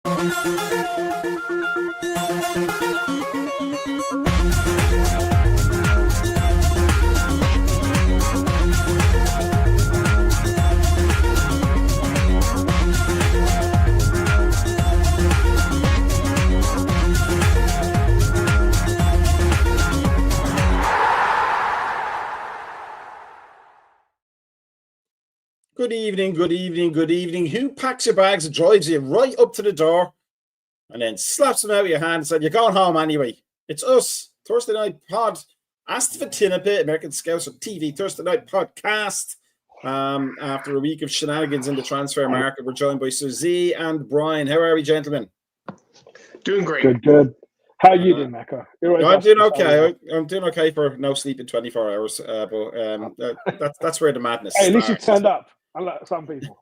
Good evening, good evening, good evening. Who packs your bags and drives you right up to the door and then slaps them out of your hand and said, "You're going home anyway"? It's us, Thursday Night Pod, ASTV, American Scouser TV, Thursday Night Podcast. After a week of shenanigans in the transfer market, we're joined by Suzy and Brian. How are we, gentlemen? Doing great. Good. How are you doing, Macka? I'm doing okay. I'm doing okay for no sleep in 24 hours, but that's where the madness starts. At least you turned up, unlike some people.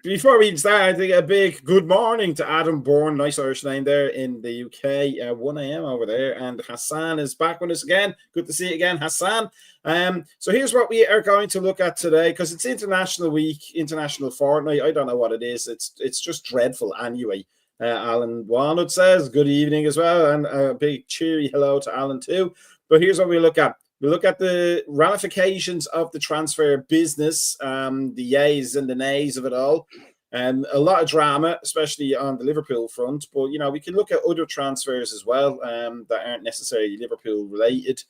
Before we start, I think a big good morning to Adam Bourne, nice Irish name there in the UK, 1 a.m. over there, and Hassan is back with us again. Good to see you again, Hassan. So here's what we are going to look at today, because it's International Week, International Fortnight. I don't know what it is. It's just dreadful anyway. Alan Walnut says good evening as well, and a big cheery hello to Alan too. But here's what we look at. We look at the ramifications of the transfer business, the yays and the nays of it all, and a lot of drama, especially on the Liverpool front. But, you know, we can look at other transfers as well that aren't necessarily Liverpool related.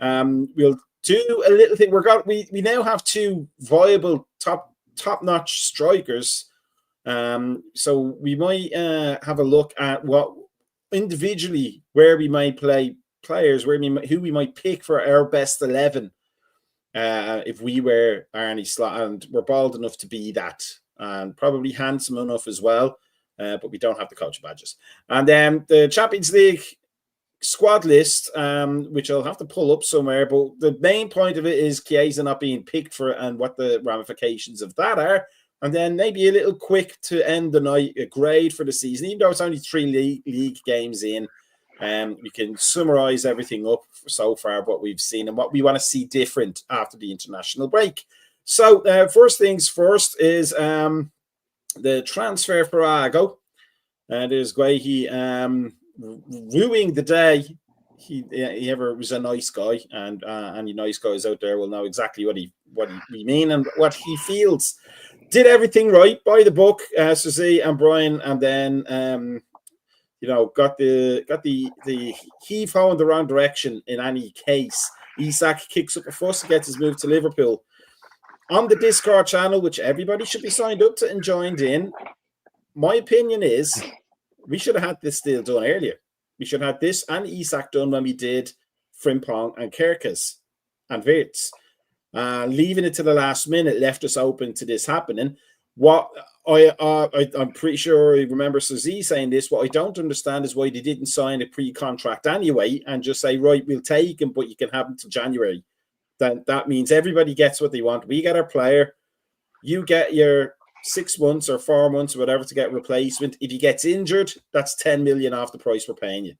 We'll do a little thing. We now have two viable top-notch strikers. So we might have a look at what individually where we might play players, who we might pick for our best 11 if we were Arnie Slot, and we're bold enough to be that, and probably handsome enough as well, but we don't have the coach badges. And then the Champions League squad list, which I'll have to pull up somewhere, but the main point of it is Chiesa not being picked for and what the ramifications of that are. And then maybe a little quick to end the night, a grade for the season, even though it's only 3 league games in. We can summarize everything up so far, what we've seen and what we want to see different after the international break. So first things first is the transfer for Farrago. There's Guehi ruining the day. He ever was a nice guy, and any nice guys out there will know exactly what we mean and what he feels. Did everything right by the book, Suzy and Brian, and then got the heave-ho in the wrong direction in any case. Isak kicks up a fuss and gets his move to Liverpool. On the Discord channel, which everybody should be signed up to and joined in, my opinion is we should have had this deal done earlier. We should have had this and Isak done when we did Frimpong and Kerkez and Wirtz. Leaving it to the last minute left us open to this happening. What I'm pretty sure I remember Suzy saying this. What I don't understand is why they didn't sign a pre-contract anyway and just say, right, we'll take him, but you can have him till January. That means everybody gets what they want. We get our player. You get your 6 months or 4 months or whatever to get replacement. If he gets injured, that's 10 million off the price we're paying you.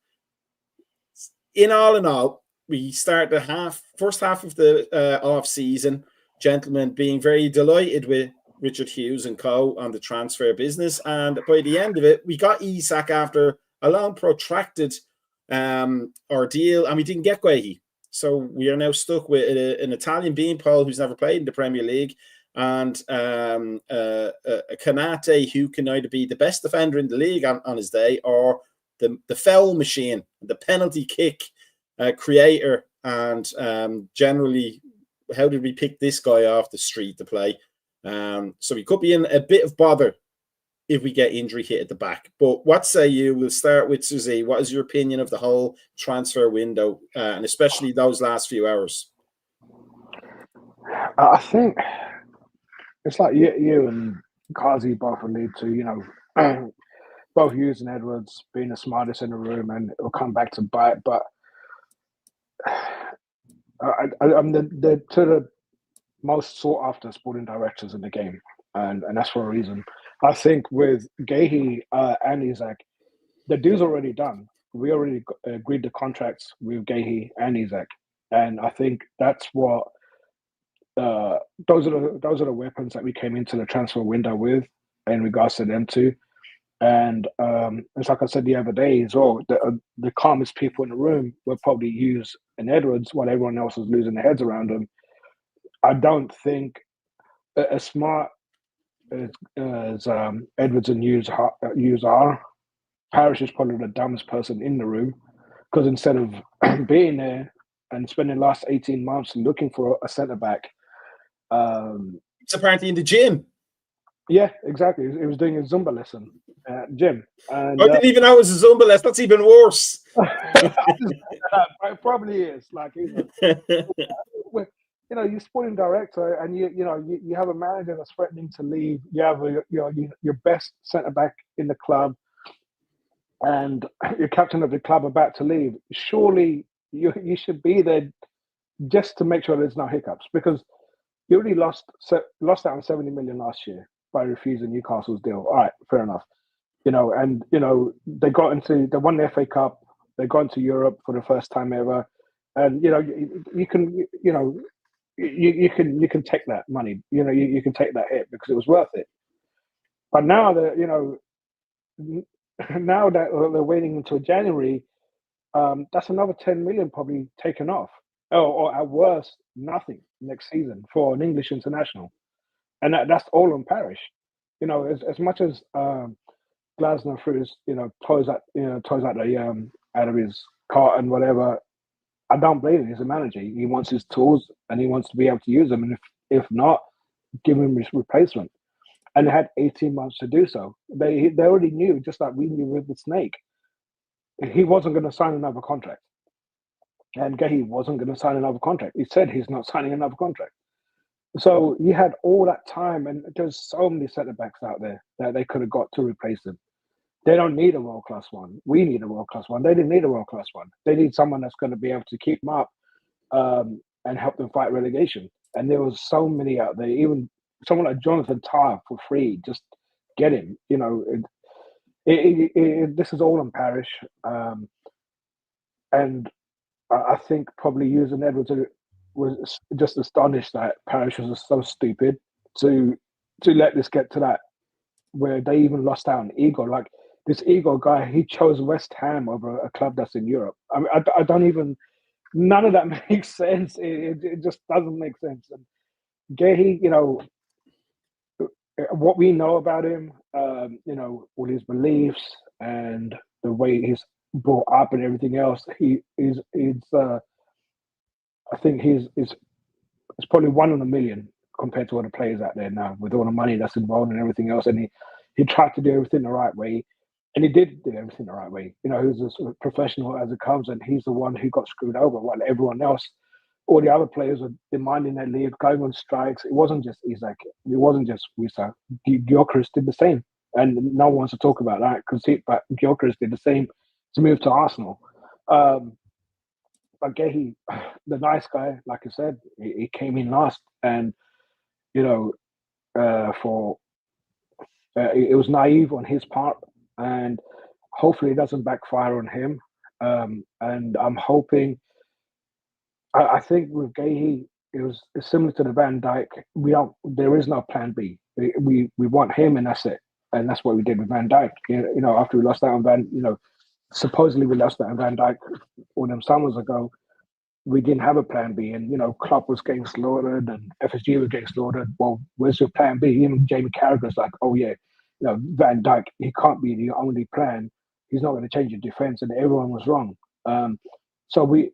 In all, we start the first half of the off season, gentlemen, being very delighted with Richard Hughes and co. on the transfer business, and by the end of it, we got Isak after a long protracted ordeal, and we didn't get Guehi. So we are now stuck with an Italian beanpole who's never played in the Premier League, and a Kanate who can either be the best defender in the league on his day or the foul machine, the penalty kick creator, and generally, how did we pick this guy off the street to play? So we could be in a bit of bother if we get injury hit at the back. But what say you? We'll start with Suzy. What is your opinion of the whole transfer window, and especially those last few hours? I think it's like you and Kazi both allude to, both Hughes and Edwards being the smartest in the room, and it'll come back to bite. But I'm the most sought after sporting directors in the game, and that's for a reason. I think with Guehi and Isak, the deal's already done. We already agreed the contracts with Guehi and Isak, and I think that's what those are the weapons that we came into the transfer window with. in regards to them two. And it's like I said the other day as well, the calmest people in the room will probably use an Edwards while everyone else is losing their heads around him. I don't think as smart as Edwards and Hughes are, Parrish is probably the dumbest person in the room, because instead of being there and spending the last 18 months looking for a centre-back. It's apparently in the gym. Yeah, exactly. He was doing a Zumba lesson at the gym. And, I didn't even know it was a Zumba lesson. That's even worse. It probably is. Like, you're sporting director, and you have a manager that's threatening to leave. You have your best centre back in the club, and your captain of the club about to leave. Surely you should be there just to make sure there's no hiccups, because you already lost out on 70 million last year by refusing Newcastle's deal. All right, fair enough. They won the FA Cup. They got into Europe for the first time ever, and you can take that money. You can take that hit because it was worth it. But now that now that they're waiting until January, that's another 10 million probably taken off, or at worst nothing next season for an English international, and that's all on Parrish. As much as Glasner threw his toys out the out of his cart and whatever, I don't blame him. He's a manager. He wants his tools and he wants to be able to use them, and if not, give him his replacement. And they had 18 months to do so. They already knew, just like we knew with the Snake, he wasn't going to sign another contract. And Gehi wasn't going to sign another contract. He said he's not signing another contract. So you had all that time, and there's so many centre-backs out there that they could have got to replace him. They don't need a world-class one. We need a world-class one. They didn't need a world-class one. They need someone that's going to be able to keep them up and help them fight relegation. And there was so many out there, even someone like Jonathan Tah for free. Just get him. This is all on Parrish. And I think probably using Edwards was just astonished that Parrish was so stupid to let this get to that, where they even lost out on ego. Like, this ego guy, he chose West Ham over a club that's in Europe. I mean, I don't even, none of that makes sense. It just doesn't make sense. And Gehi, what we know about him, all his beliefs and the way he's brought up and everything else, I think he's probably one in a million compared to other players out there now, with all the money that's involved and everything else. And he tried to do everything the right way, and he did do everything the right way. He was as professional as it comes, and he's the one who got screwed over, while everyone else, all the other players were demanding their leave, going on strikes. It wasn't just Isaac. It wasn't just Wisa. Gyökeres did the same, and no one wants to talk about that, but Gyökeres did the same to move to Arsenal. But Gehi, the nice guy, like I said, he came in last, and it was naive on his part, and hopefully it doesn't backfire on him. And I'm hoping. I think with Gehi, it's similar to the Van Dijk. There is no plan B. We want him, and that's it. And that's what we did with Van Dijk. After we lost out on supposedly we lost out on Van Dijk all them summers ago. We didn't have a plan B, and Klopp was getting slaughtered, and FSG was getting slaughtered. Well, where's your plan B? Even Jamie Carragher's like, oh yeah, Van Dijk, he can't be the only plan. He's not going to change your defense, and everyone was wrong. So we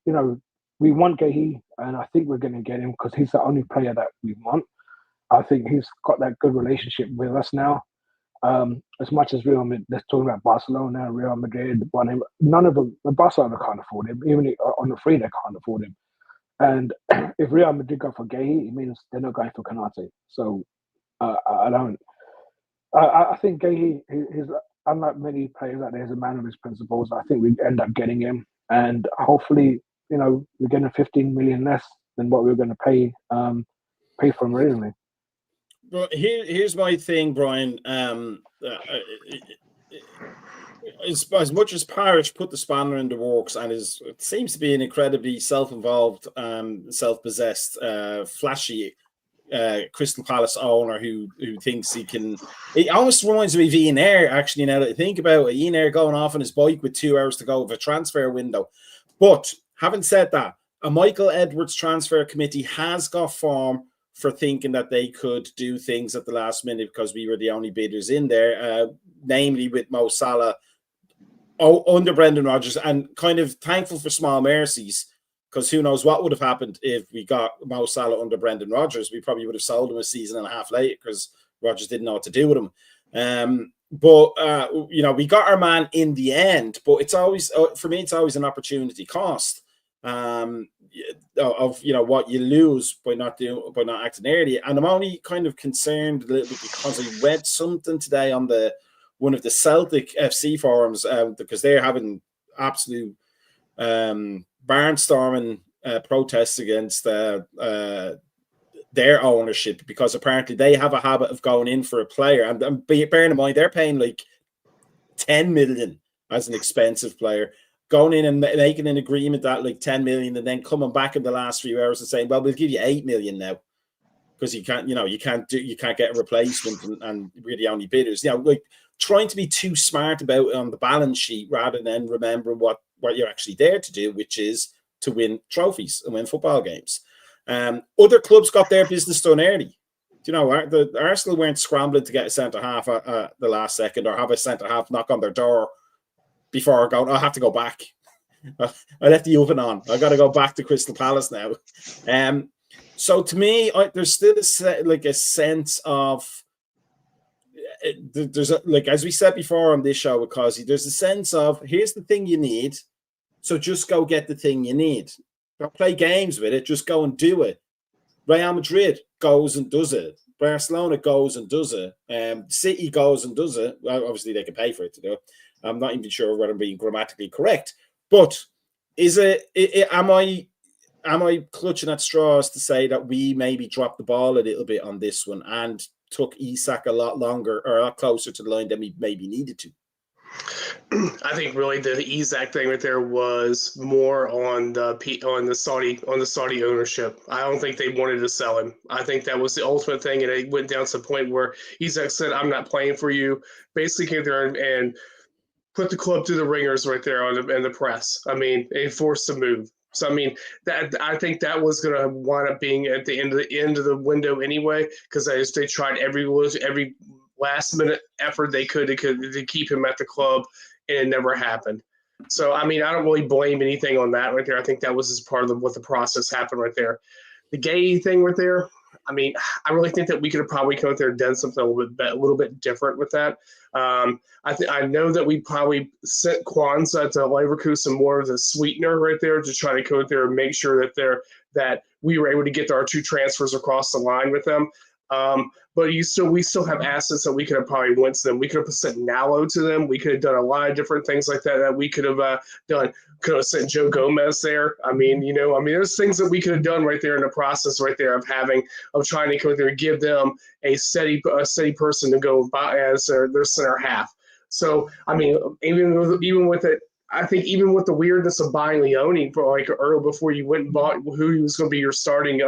want Gehi, and I think we're going to get him because he's the only player that we want. I think he's got that good relationship with us now. As much as Real Madrid, they're talking about Barcelona, Real Madrid, none of them, Barcelona can't afford him. Even on the free, they can't afford him. And if Real Madrid go for Gehi, it means they're not going for Kanate. So I think Gehi, he's unlike many players out there, he's a man of his principles. I think we end up getting him, and hopefully, we're getting 15 million less than what we were going to pay for him originally. Well, here's my thing, Brian. As much as Parrish put the spanner in the works and it seems to be an incredibly self-involved, self-possessed, flashy Crystal Palace owner who thinks he can. It almost reminds me of Ian Ayre, actually, now that I think about it. Ian Ayre going off on his bike with 2 hours to go of a transfer window. But having said that, a Michael Edwards transfer committee has got form for thinking that they could do things at the last minute because we were the only bidders in there, namely with Mo Salah under Brendan Rodgers, and kind of thankful for small mercies, because who knows what would have happened if we got Mo Salah under Brendan Rodgers. We probably would have sold him a season and a half later because Rodgers didn't know what to do with him. But we got our man in the end. But it's always, for me, it's always an opportunity cost of what you lose by not acting early. And I'm only kind of concerned a little bit because I read something today on one of the Celtic FC forums, because they're having absolute barnstorming protests against their ownership, because apparently they have a habit of going in for a player, and bearing in mind they're paying like 10 million as an expensive player, going in and making an agreement that like 10 million, and then coming back in the last few hours and saying, well, we'll give you 8 million now because you can't get a replacement, and we're the only bidders. Like trying to be too smart about it on the balance sheet rather than remembering what you're actually there to do, which is to win trophies and win football games. Other clubs got their business done early. The Arsenal weren't scrambling to get a centre-half at the last second, or have a centre-half knock on their door before going, I have to go back. I left the oven on. I got to go back to Crystal Palace now. So to me, there's still a sense of, there's as we said before on this show with Cosy, there's a sense of, here's the thing you need, so just go get the thing you need. Don't play games with it, just go and do it. Real Madrid goes and does it. Barcelona goes and does it. City goes and does it. Well, obviously they can pay for it to do it. I'm not even sure whether I'm being grammatically correct, but am I clutching at straws to say that we maybe dropped the ball a little bit on this one and took Isak a lot longer or a lot closer to the line than we maybe needed to? I think really the Isak thing right there was more on the Saudi ownership. I don't think they wanted to sell him. I think that was the ultimate thing, and it went down to the point where Isak said, "I'm not playing for you." Basically came there and put the club through the ringers right there in the press. I mean, they forced to move. So I mean, I think that was going to wind up being at the end of the window anyway, because they tried every last minute effort they could to keep him at the club, and it never happened. So I mean, I don't really blame anything on that right there. I think that was just part of what the process happened right there. The gay thing right there, I mean, I really think that we could have probably come out there and done something a little bit different with that. I know that we probably sent Kwanzaa to Leverkusen more as a sweetener right there to try to go out there and make sure that we were able to get our 2 transfers across the line with them. But we still have assets that we could have probably went to them. We could have sent Nalo to them. We could have done a lot of different things like that we could have done. Could have sent Joe Gomez there. I mean, there's things that we could have done right there in the process right there of trying to go there and give them a steady person to go by as their center half. So I mean, even with it, I think even with the weirdness of buying Leone for early before you went and bought who he was going to be your starting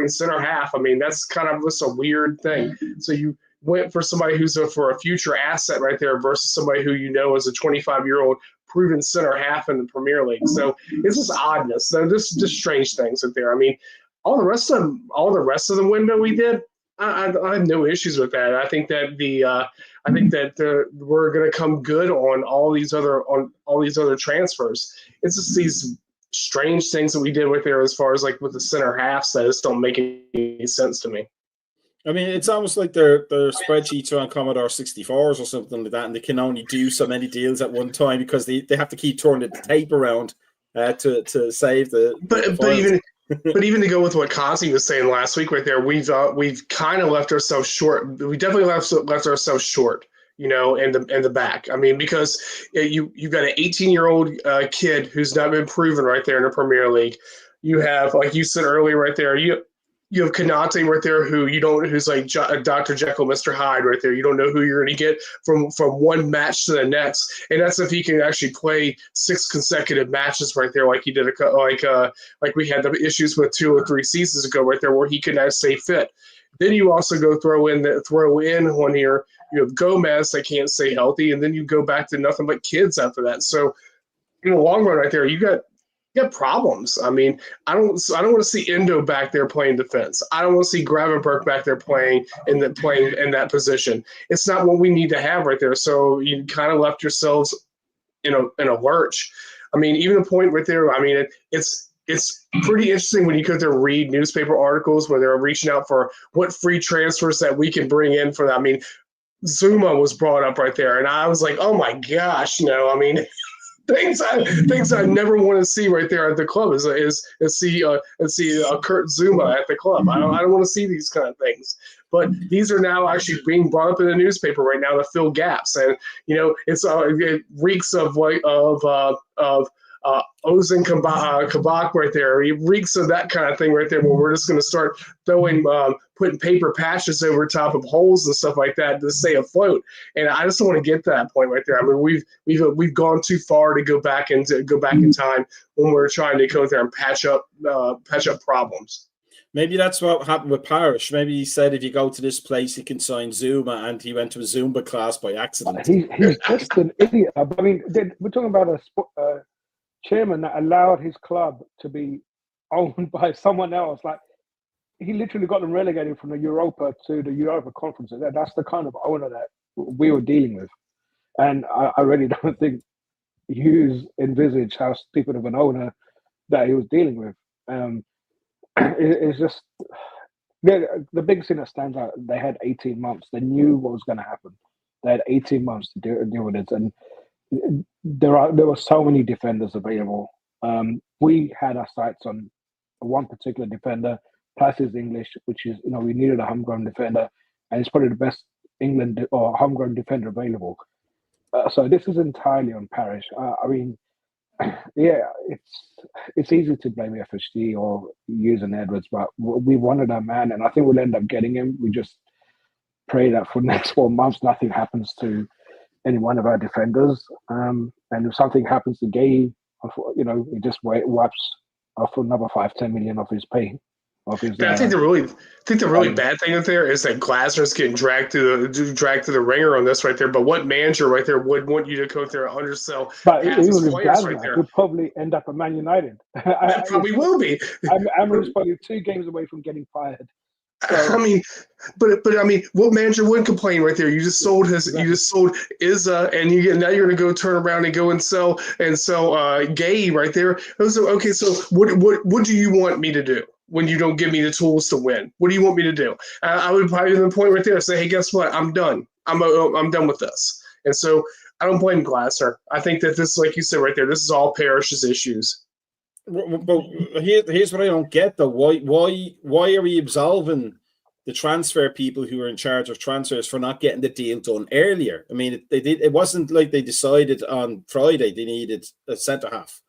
center half. I mean, that's kind of just a weird thing. So you went for somebody who's for a future asset right there versus somebody who is a 25-year-old proven center half in the Premier League. So it's just oddness. So this is just strange things right there. I mean, all the rest of the window we did, I have no issues with that. I think that we're going to come good on all these other transfers. It's just these strange things that we did with there as far as with the center halves that just don't make any sense to me. I mean, it's almost like their spreadsheets are on Commodore 64s or something like that, and they can only do so many deals at one time because they have to keep turning the tape around to save the. But even to go with what Kazi was saying last week right there, we've kind of left ourselves short. We definitely left ourselves short, in the back. I mean, because you've got an 18-year-old kid who's not been proven right there in the Premier League. You have, like you said earlier right there, you you have Kanate right there, who's like Dr. Jekyll, Mr. Hyde right there. You don't know who you're going to get from one match to the next, and that's if he can actually play 6 consecutive matches right there, like he did like we had the issues with 2 or 3 seasons ago right there, where he could not stay fit. Then you also go throw in one here. You have Gomez that can't stay healthy, and then you go back to nothing but kids after that. So in the long run, right there, you got problems. I mean, I don't want to see Endo back there playing defense. I don't want to see Gravenberg back there playing in that position. It's not what we need to have right there. So you kind of left yourselves in a lurch. I mean, even the point right there. I mean, it's pretty interesting when you go there read newspaper articles where they're reaching out for what free transfers that we can bring in for that. I mean, Zuma was brought up right there, and I was like, oh my gosh, no. I mean. Things I never want to see right there at the club is see Kurt Zuma at the club. I don't want to see these kind of things. But these are now actually being brought up in the newspaper right now to fill gaps, and it reeks of Ozan Kabak right there. It reeks of that kind of thing right there, where we're just going to start putting paper patches over top of holes and stuff like that to stay afloat. And I just don't want to get to that point right there. I mean, we've gone too far to go back in time when we're trying to go there and patch up problems. Maybe that's what happened with Parrish. Maybe he said, if you go to this place, you can sign Zuma, and he went to a Zumba class by accident. He's just an idiot. I mean, we're talking about a chairman that allowed his club to be owned by someone else. Like, he literally got them relegated from the Europa to the Europa Conference. That's the kind of owner that we were dealing with. And I really don't think Hughes envisaged how stupid of an owner that he was dealing with. It's just the biggest thing that stands out. They had 18 months. They knew what was going to happen. They had 18 months to deal with it, and there were so many defenders available. We had our sights on one particular defender. Plus, is English, which is we needed a homegrown defender, and it's probably the best England or homegrown defender available. So this is entirely on Parrish. I mean. Yeah, it's easy to blame FSG or using Edwards, but we wanted our man, and I think we'll end up getting him. We just pray that for the next 4 months nothing happens to any one of our defenders, and if something happens to Gay, he just wipes off another 5-10 million off his pay. I think the really bad thing out there is that Glasner's getting dragged through the ringer on this right there. But what manager right there would want you to go there and undersell? But even with Glasner, right he'll probably end up at Man United. Probably will be. Amarin's probably 2 games away from getting fired. So, I mean, but I mean, what manager wouldn't complain right there? You just sold Izza, and now you're going to go turn around and go and sell Gay right there. Okay, so what do you want me to do when you don't give me the tools to win? What do you want me to do? I would probably the point right there and say, hey, guess what? I'm done. I'm done with this. And so I don't blame Glasner. I think that this, like you said right there, this is all Parrish's issues. But here's what I don't get though. Why are we absolving the transfer people who are in charge of transfers for not getting the deal done earlier? I mean, it wasn't like they decided on Friday they needed a centre half.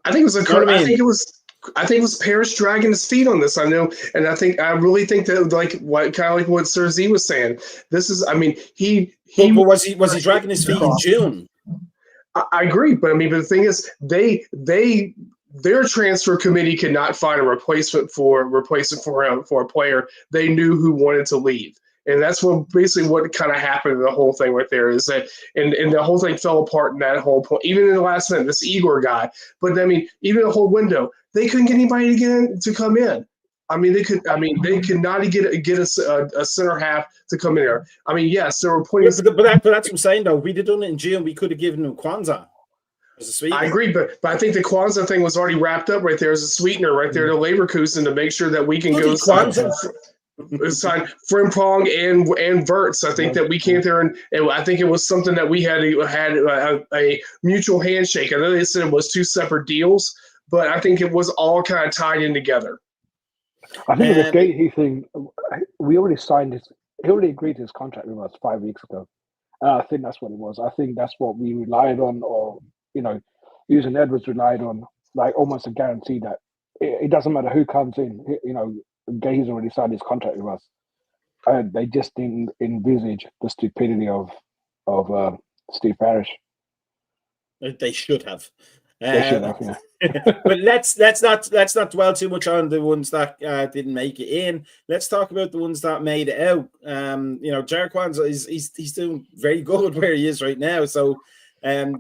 I think it was Parrish dragging his feet on this. I know, and I really think that like what Sir Z was saying. This is, I mean, was he dragging his feet in June? I agree, but the thing is, their transfer committee could not find a replacement for a player they knew who wanted to leave, and that's what kind of happened in the whole thing right there is that, and the whole thing fell apart in that whole point. Even in the last minute, this Igor guy, but even the whole window, they couldn't get anybody to come in. They could not get a center half to come in there. Yes, there were plenty. But that's what I'm saying though. We'd have done it in June. We could have given him Kwanzaa as a sweetener. I agree, but I think the Kwanzaa thing was already wrapped up right there as a sweetener right there to Leverkusen to make sure that we can go sign Frimpong and Verts. I think that we came there and I think it was something that we had a mutual handshake. I know they said it was 2 separate deals, but I think it was all kind of tied in together. I think the Gahey thing, we already signed this. He already agreed to his contract with us 5 weeks ago. I think that's what it was. I think that's what we relied on, or using Edwards relied on, like almost a guarantee that it doesn't matter who comes in. Gay's already signed his contract with us. They just didn't envisage the stupidity of Steve Parish. They should have. They should have, yeah. But let's not dwell too much on the ones that didn't make it in. Let's talk about the ones that made it out. Jared Kwanzaa he's doing very good where he is right now. So there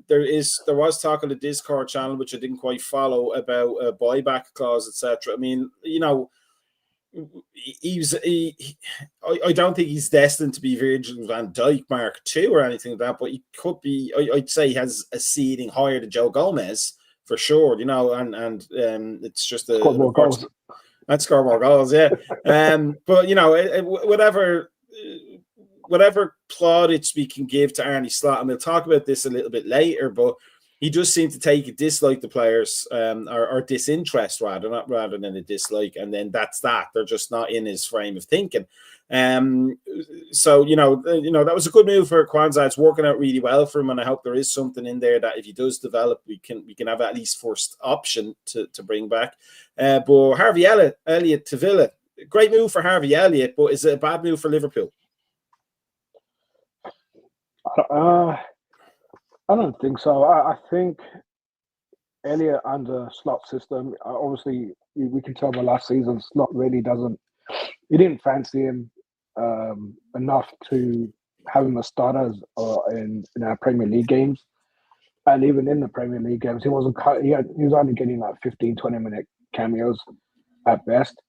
was talk on the Discord channel, which I didn't quite follow, about a buyback clause, etc. I mean, I don't think he's destined to be Virgil van Dijk Mark II or anything like that, but he could be. I'd say he has a seeding higher than Joe Gomez for sure. And it's just score more goals. And score more goals, yeah. But whatever plaudits we can give to Arne Slot, and we'll talk about this a little bit later, but he does seem to take a dislike to players, or disinterest rather than a dislike, and then that's that. They're just not in his frame of thinking. So that was a good move for Kwanzaa. It's working out really well for him, and I hope there is something in there that if he does develop, we can have at least first option to bring back. But Harvey Elliott to Villa, great move for Harvey Elliott, but is it a bad move for Liverpool? I don't think so. I think Elliott under Slot's system, obviously we can tell by last season, Slot really he didn't fancy him enough to have him as starters in our Premier League games. And even in the Premier League games, he was only getting like 15, 20-minute cameos at best.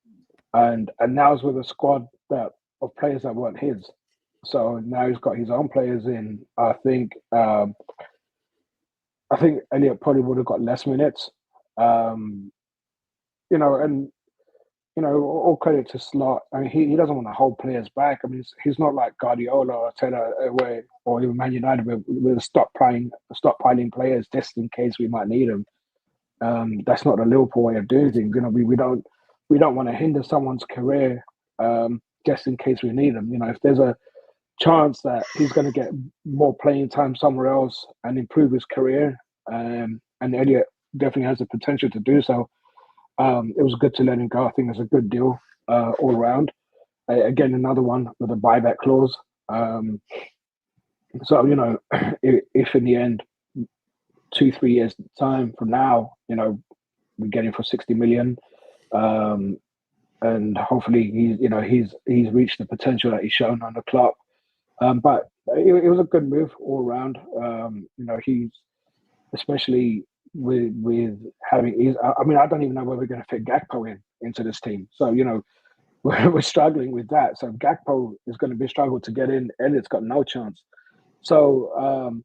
And now he's with a squad of players that weren't his. So now he's got his own players in. I think Elliott probably would have got less minutes. All credit to Slot. I mean, he doesn't want to hold players back. I mean, he's not like Guardiola or Taylor or even Man United with stockpiling players just in case we might need them. That's not the Liverpool way of doing things. We don't want to hinder someone's career just in case we need them. If there's a chance that he's going to get more playing time somewhere else and improve his career, and Elliott definitely has the potential to do so. It was good to let him go. I think it's a good deal all around. Again, another one with a buyback clause. So if in the end, 2-3 years time from now, we get him for 60 million, and hopefully he's reached the potential that he's shown on the club. But it was a good move all around. He's especially with having. I don't even know where we're going to fit Gakpo into this team. So we're struggling with that. So Gakpo is going to be a struggle to get in. Elliott's got no chance. So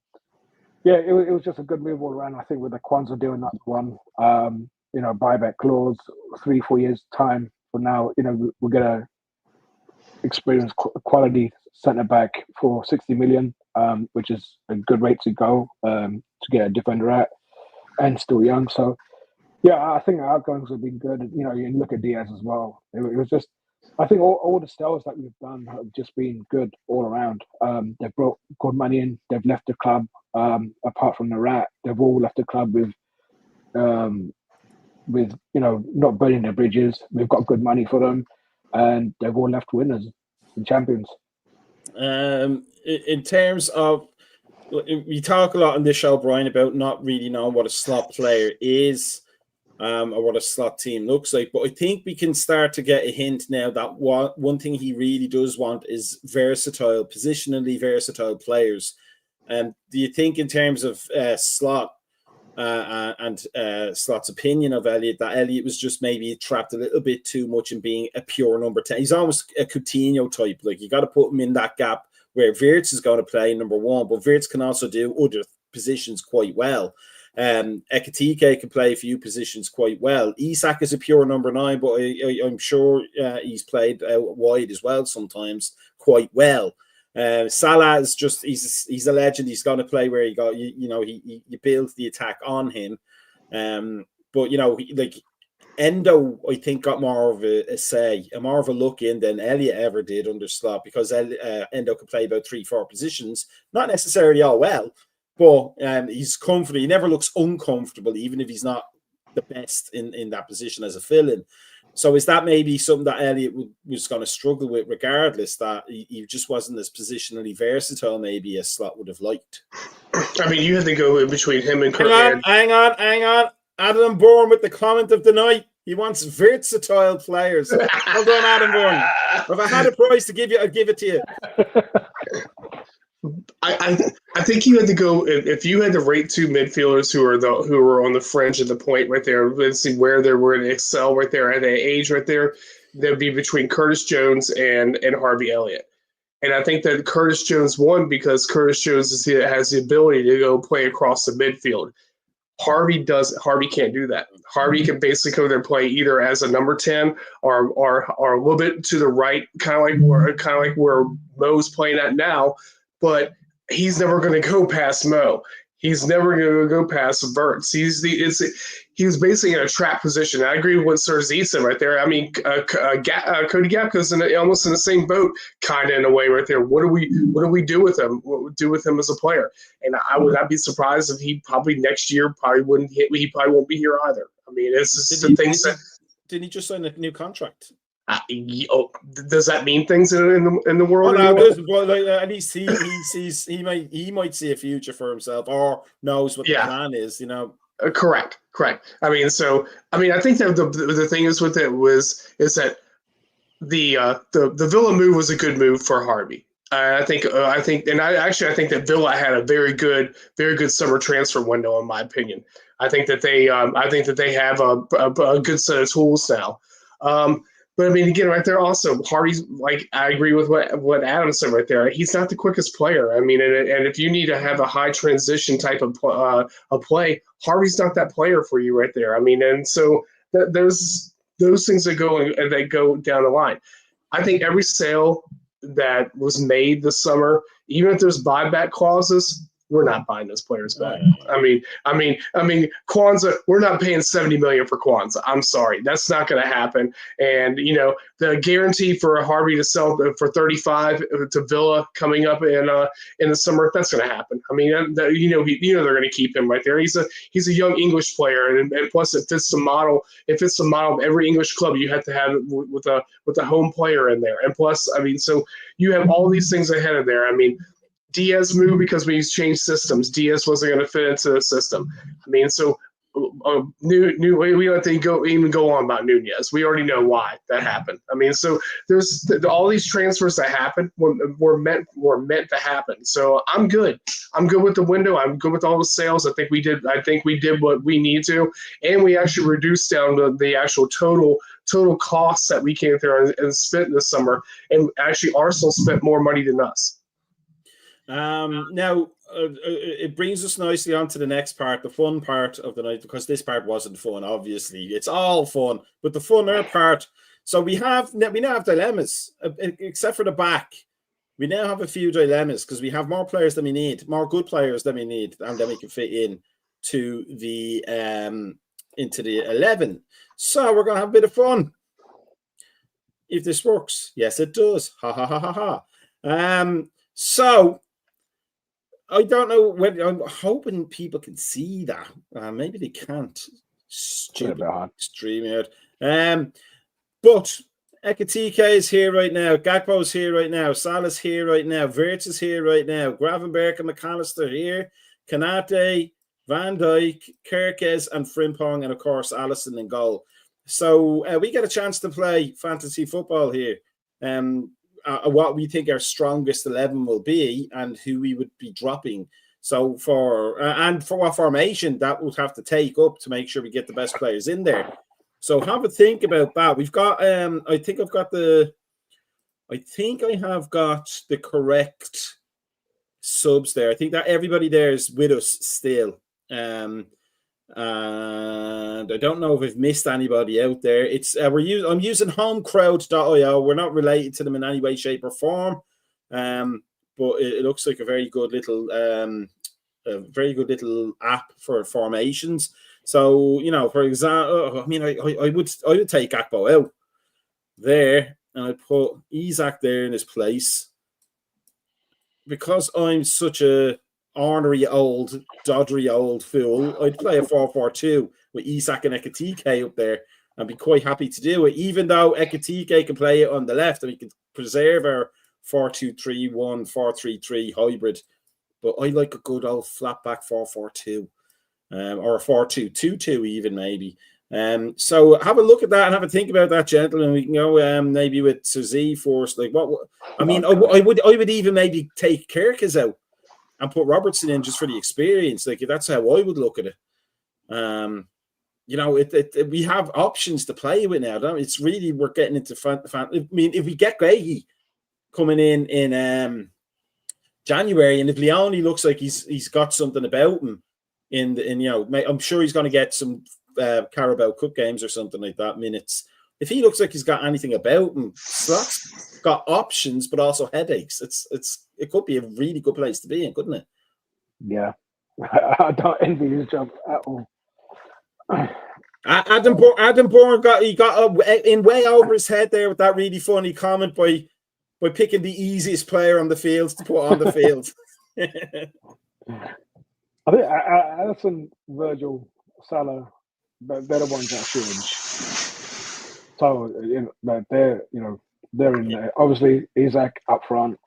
it was just a good move all around. I think with the Kwanzaa deal, another one. Buyback clause, 3-4 years time from now. We're going to experience quality centre back for 60 million, which is a good rate to go to get a defender at, and still young. So I think our outgoings have been good. You look at Diaz as well. It was just, I think all the sales that we've done have just been good all around. They've brought good money in. They've left the club. Apart from the Rat, they've all left the club with not burning their bridges. We've got good money for them, and they've all left winners and champions. In terms of, we talk a lot on this show, Brian, about not really knowing what a slot player is, or what a slot team looks like. But I think we can start to get a hint now that one thing he really does want is positionally versatile players. Do you think, in terms of Slot and Slot's opinion of Elliott, that Elliott was just maybe trapped a little bit too much in being a pure number 10? He's almost a Coutinho type. Like, you got to put him in that gap where Wirtz is going to play number 1, but Wirtz can also do other positions quite well. Ekitike can play a few positions quite well. Isak is a pure number 9, but I'm sure he's played out wide as well sometimes quite well. Salah is just, he's a legend. He's going to play where you build the attack on him. But Endo, I think, got more of a say, more of a look in than Elliott ever did under Slot, because Endo could play about 3-4 positions, not necessarily all well, but he's comfortable. He never looks uncomfortable, even if he's not the best in that position as a fill-in. So is that maybe something that Elliot was going to struggle with, regardless, that he just wasn't as positionally versatile maybe as Slot would have liked? I mean, you had to go in between him and Hang on. Adam Bourne with the comment of the night. He wants versatile players. Well done, Adam Bourne. If I had a prize to give you, I'd give it to you. I think you had to go if you had to rate two midfielders who were on the fringe of the point right there. Let's see where they were to excel right there at that age right there. That'd be between Curtis Jones and Harvey Elliott. And I think that Curtis Jones won because Curtis Jones has the ability to go play across the midfield. Harvey can't do that. Harvey can basically go there and play either as a number 10 or a little bit to the right, kind of like where Mo's playing at now. But he's never going to go past Mo. He's never going to go past Verts. He was basically in a trap position. I agree with what Sir Z said right there. I mean, Cody Gapko's almost in the same boat, kind of in a way right there. What do we do with him? What would we do with him as a player? And I would not be surprised if he probably next year wouldn't hit. He probably won't be here either. I mean, it's just the things that. Didn't he just sign a new contract? Does that mean things in the world? At least he sees he might see a future for himself or knows what the plan is. Correct. I mean, I think that the thing is with it is that the Villa move was a good move for Harvey. I think that Villa had a very good summer transfer window, in my opinion. I think that they have a good set of tools now. But I mean, again, right there also, Harvey's I agree with what Adam said right there. He's not the quickest player. I mean, and if you need to have a high transition type of play, Harvey's not that player for you right there. I mean, and so there's those things that go down the line. I think every sale that was made this summer, even if there's buyback clauses, we're not buying those players back. I mean, Kwanzaa, we're not paying $70 million for Kwanzaa. I'm sorry, that's not going to happen. And the guarantee for Harvey to sell for 35 to Villa coming up in the summer, that's going to happen. I mean, they're going to keep him right there. He's a young English player, and plus it fits the model. It fits the model of every English club. You have to have with a home player in there, and plus, I mean, so you have all these things ahead of there. I mean. Diaz moved because we changed systems. Diaz wasn't going to fit into the system. I mean, so we don't have to even go on about Nunez. We already know why that happened. I mean, so there's all these transfers that happened were meant to happen. So I'm good. I'm good with the window. I'm good with all the sales. I think we did what we need to, and we actually reduced down the actual total costs that we came through and spent this summer. And actually, Arsenal spent more money than us. Now, it brings us nicely on to the next part, the fun part of the night, because this part wasn't fun, obviously. It's all fun, but the funner part. So we now have dilemmas, except for the back. We now have a few dilemmas because we have more players than we need, more good players than we need, and then we can fit in to into the 11. So we're going to have a bit of fun. If this works. Yes, it does. Ha, ha, ha, ha, ha. So I don't know when. I'm hoping people can see that. Maybe they can't. Stupid stream out. But Ekitike is here right now. Gakpo's here right now. Salah's here right now. Wirtz is here right now. Gravenberch and McAllister here. Kanate, Van Dijk, Kerkez, and Frimpong, and of course Alisson in goal. So we get a chance to play fantasy football here. What we think our strongest 11 will be and who we would be dropping. So for what formation that would have to take up to make sure we get the best players in there. So have a think about that. We've got I think I have got the correct subs there. I think that everybody there is with us still. And I don't know if we've missed anybody out there. I'm using homecrowd.io. We're not related to them in any way, shape, or form. But it looks like a very good little app for formations. So, for example, I mean, I would take Gakpo out there and I'd put Isak there in his place. Because I'm such a ornery doddery old fool, I'd play a 4-4-2 with Isak and Ekitike up there. I'd be quite happy to do it, even though Ekitike can play it on the left and we can preserve our 4-2-3-1, 4-3-3 hybrid. But I like a good old flat back 4-4-2, or a 4-2-2-2 even maybe. So have a look at that and have a think about that, gentlemen. We can go maybe with Suzy first. Like what? I mean, I would even maybe take Kirkus out and put Robertson in just for the experience. Like that's how I would look at it. You know, we have options to play with now. It's really we're getting into fan. I mean, if we get Gleahy coming in January, and if Leone looks like he's got something about him in you know, I'm sure he's going to get some Carabao Cup games or something like that minutes. If he looks like he's got anything about him, Slot's got options, but also headaches. It could be a really good place to be in, couldn't it? Yeah, I don't envy his job at all. Adam Bourne got in way over his head there with that really funny comment by picking the easiest player on the field to put on the field. I think Alisson, Virgil, Salah, they're the ones that should. So they're in there. Obviously, Isaac up front.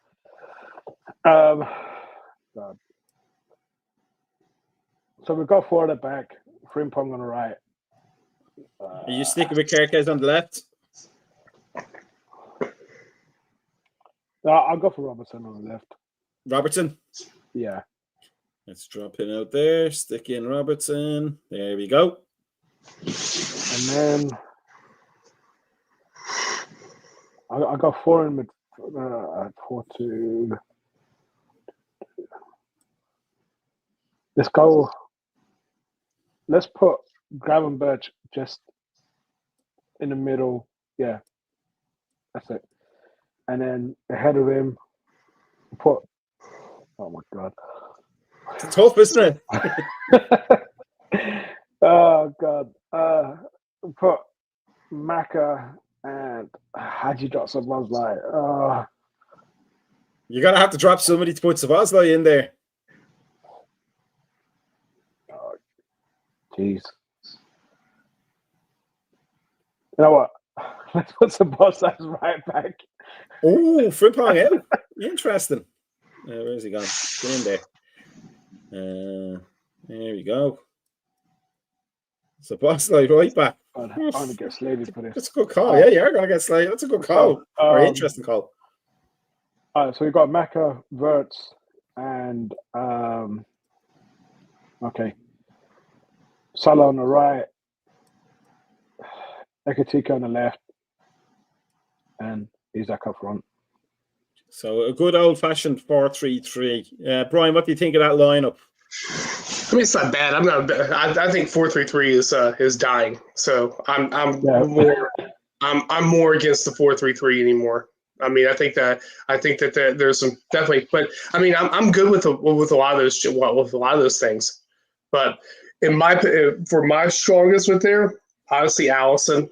God. So we've got four at the back, Frimpong on the right. Are you sticking with Kirkes on the left? I'll go for Robertson on the left. Robertson? Yeah. Let's drop him out there. Stick in Robertson. There we go. And then I got four in 4-2. Let's go. Let's put Gravenberch just in the middle. Yeah, that's it. And then ahead of him, put. Oh my God! It's tough, isn't it? Oh God! Put Macka and Haji drop Sabazlai. You're gonna have to drop somebody to put Sabazlai in there. Oh, jeez. You know what? Let's put Sabazlai right back. Oh, Frimpong out. Interesting. Where's he gone? Get in there. There we go. Sabazlai right back. I'm gonna get slated for this. That's a good call. Yeah, you're gonna get slated. That's a good call. Or interesting call. All right, so we've got Macka, Wirtz, and okay, Salah on the right, Ekitike on the left, and Isaac up front. So a good old-fashioned 4-3-3. Brian, what do you think of that lineup? I mean, it's not bad. I think 4-3-3 is dying. So I'm more against the 4-3-3 anymore. I mean, I think that there's some definitely, but I mean, I'm good with a lot of those things. But for my strongest with there, honestly, Alisson,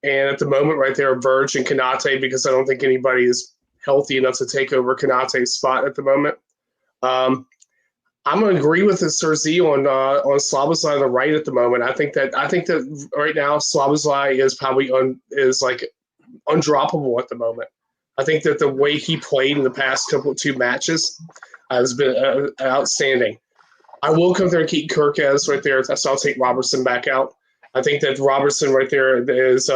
and at the moment right there, Verge and Konate, because I don't think anybody is healthy enough to take over Konate's spot at the moment. I'm going to agree with Sir Z on Szoboszlai on the right at the moment. I think that right now Szoboszlai is probably undroppable at the moment. I think that the way he played in the past two matches has been outstanding. I will come there and keep Kirkes right there, so I'll take Robertson back out. I think that Robertson right there is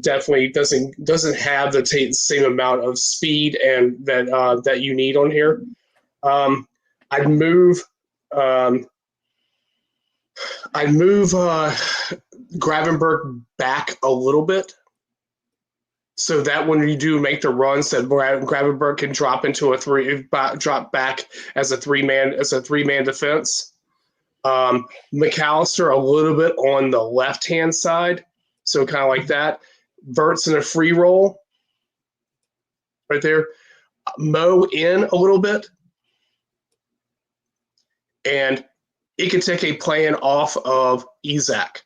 definitely doesn't have the same amount of speed and that you need on here. I'd move Gravenberch back a little bit, so that when you do make the runs, that Gravenberch can drop back as a three-man defense. McAllister a little bit on the left-hand side, so kind of like that. Wirtz in a free roll right there. Mo in a little bit. And it could take a plan off of Isaac.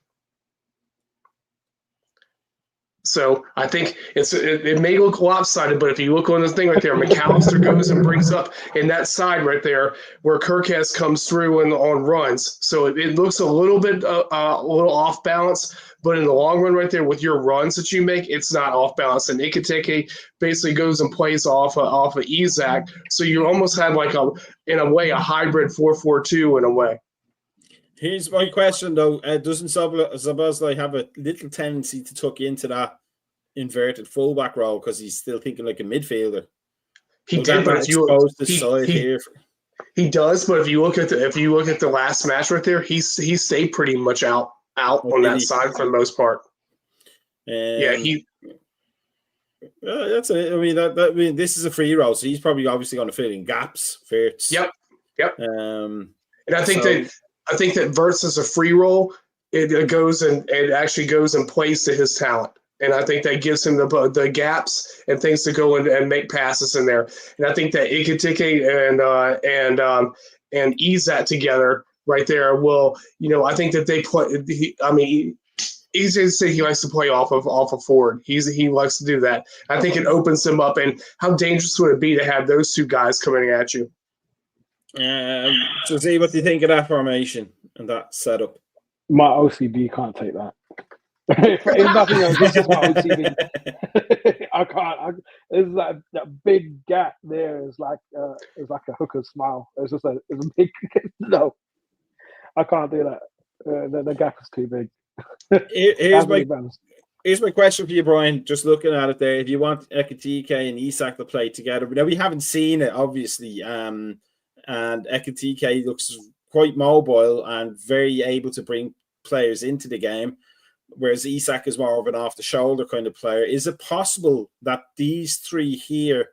So I think it may look lopsided, but if you look on this thing right there, McAllister goes and brings up in that side right there where Kirkes comes through and on runs. So it looks a little bit a little off balance, but in the long run right there with your runs that you make, it's not off balance. And Ikiteke basically goes and plays off of Isaac. So you almost have like in a way a hybrid 4-4-2 in a way. Here's my question, though. Doesn't Szoboszlai have a little tendency to tuck into that inverted fullback role because he's still thinking like a midfielder? He did, but if you he does, but if you look at the last match right there, he stayed pretty much out on that side for the most part. Yeah, that's it. I mean, this is a free role, so he's probably obviously going to fill in gaps. Wirtz. Yep. And I think that Wirtz is a free role. It goes and it actually goes and plays to his talent. And I think that gives him the gaps and things to go and make passes in there. And I think that Ikiteke and Izat together right there will, I think that they play. Easy to say he likes to play off of forward. He likes to do that. I think it opens him up. And how dangerous would it be to have those two guys coming at you? So, see, what do you think of that formation and that setup? My OCD can't take that. If nothing else, this is my OCD. I can't. It's like that big gap there is like a hooker's smile. It's a big no. I can't do that. The gap is too big. Here's my question for you, Brian. Just looking at it there, if you want Ekitike and Isak to play together, now we haven't seen it obviously, and Ekitike looks quite mobile and very able to bring players into the game, whereas Isak is more of an off-the-shoulder kind of player. Is it possible that these three here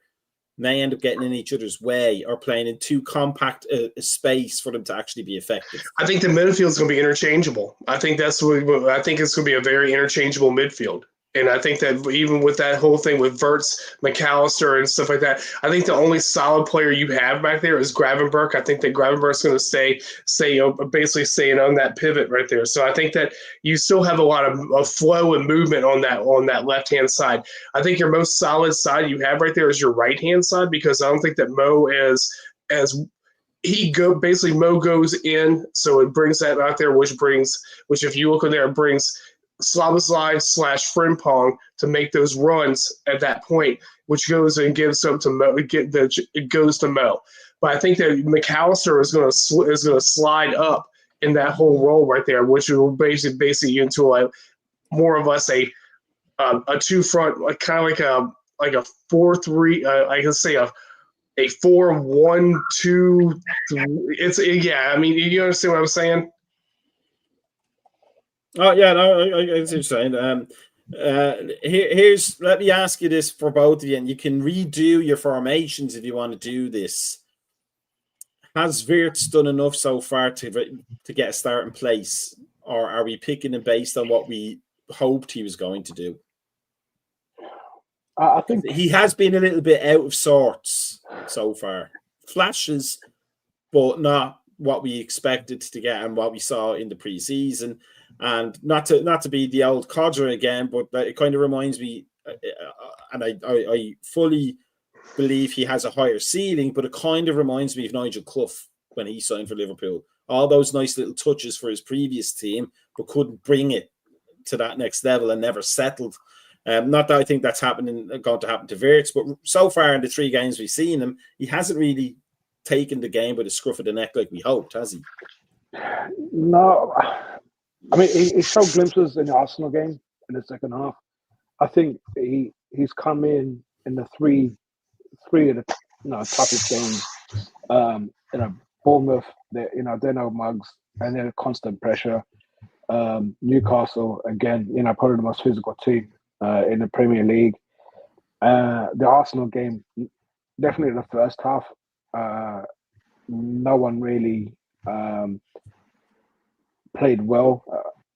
may end up getting in each other's way or playing in too compact a space for them to actually be effective? I think the midfield is going to be interchangeable. I think it's going to be a very interchangeable midfield. And I think that even with that whole thing with Wirtz, McAllister, and stuff like that, I think the only solid player you have back there is Gravenberch. I think that Gravenberch's going to stay basically staying on that pivot right there. So I think that you still have a lot of flow and movement on that left-hand side. I think your most solid side you have right there is your right-hand side, because I don't think that Mo Mo goes in, so it brings that out there, which if you look in there, it brings Szoboszlai / Frimpong to make those runs at that point, which goes and gives them to Mo. It goes to Mo. But I think that McAllister is going to slide up in that whole role right there, which will basically into more of us a two front, like kind of like a 4-3. I can say a 4-1-2. I mean, you understand what I'm saying? Oh yeah, no, I see what you're saying. Let me ask you this for both of you, and you can redo your formations if you want to do this. Has Wirtz done enough so far to get a start in place, or are we picking him based on what we hoped he was going to do? I think he has been a little bit out of sorts so far. Flashes, but not what we expected to get and what we saw in the preseason. And not to be the old codger again, but it kind of reminds me, and I fully believe he has a higher ceiling, but it kind of reminds me of Nigel Clough when he signed for Liverpool. All those nice little touches for his previous team, but couldn't bring it to that next level and never settled. Not that I think that's going to happen to Wirtz, but so far in the 3 games we've seen him, he hasn't really taken the game by the scruff of the neck like we hoped, has he? No. I mean, he showed glimpses in the Arsenal game in the second half. I think he's come in the three of the toughest games. Bournemouth, they're no mugs and they're constant pressure. Newcastle, again, probably the most physical team in the Premier League. The Arsenal game, definitely the first half, no one really played well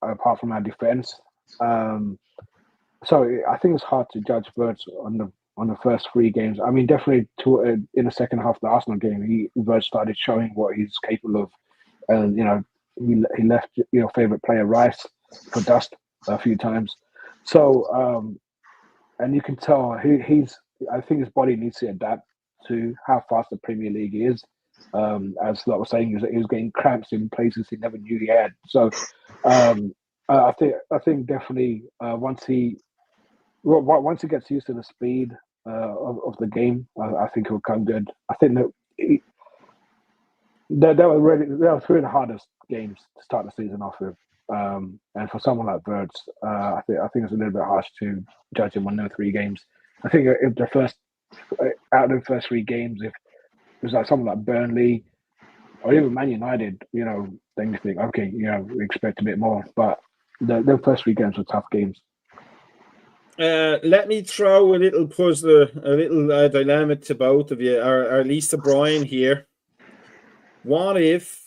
apart from our defense. So I think it's hard to judge Wirtz on the first 3 games. I mean, definitely in the second half of the Arsenal game, Wirtz started showing what he's capable of, and he left favorite player Rice for dust a few times. So and you can tell he's. I think his body needs to adapt to how fast the Premier League is. As I was saying, he was getting cramps in places he never knew he had. So I think definitely once he gets used to the speed of the game, I think he'll come good. I think that they were three of the hardest games to start the season off with. And for someone like Wirtz, I think it's a little bit harsh to judge him on no 3 games. I think if out of the first 3 games, if it was like someone like Burnley or even Man United, then you think, okay, we expect a bit more. But the first 3 games were tough games. Let me throw a little puzzle, a little dilemma to both of you, or at least to Brian here. What if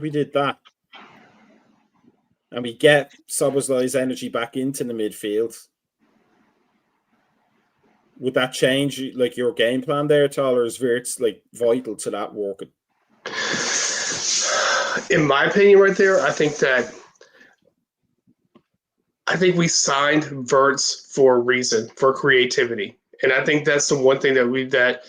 we did that? And we get Szoboszlai's energy back into the midfield. Would that change like your game plan there at all, or is Wirtz like vital to that working? In my opinion, right there, I think we signed Wirtz for a reason, for creativity, and I think that's the one thing that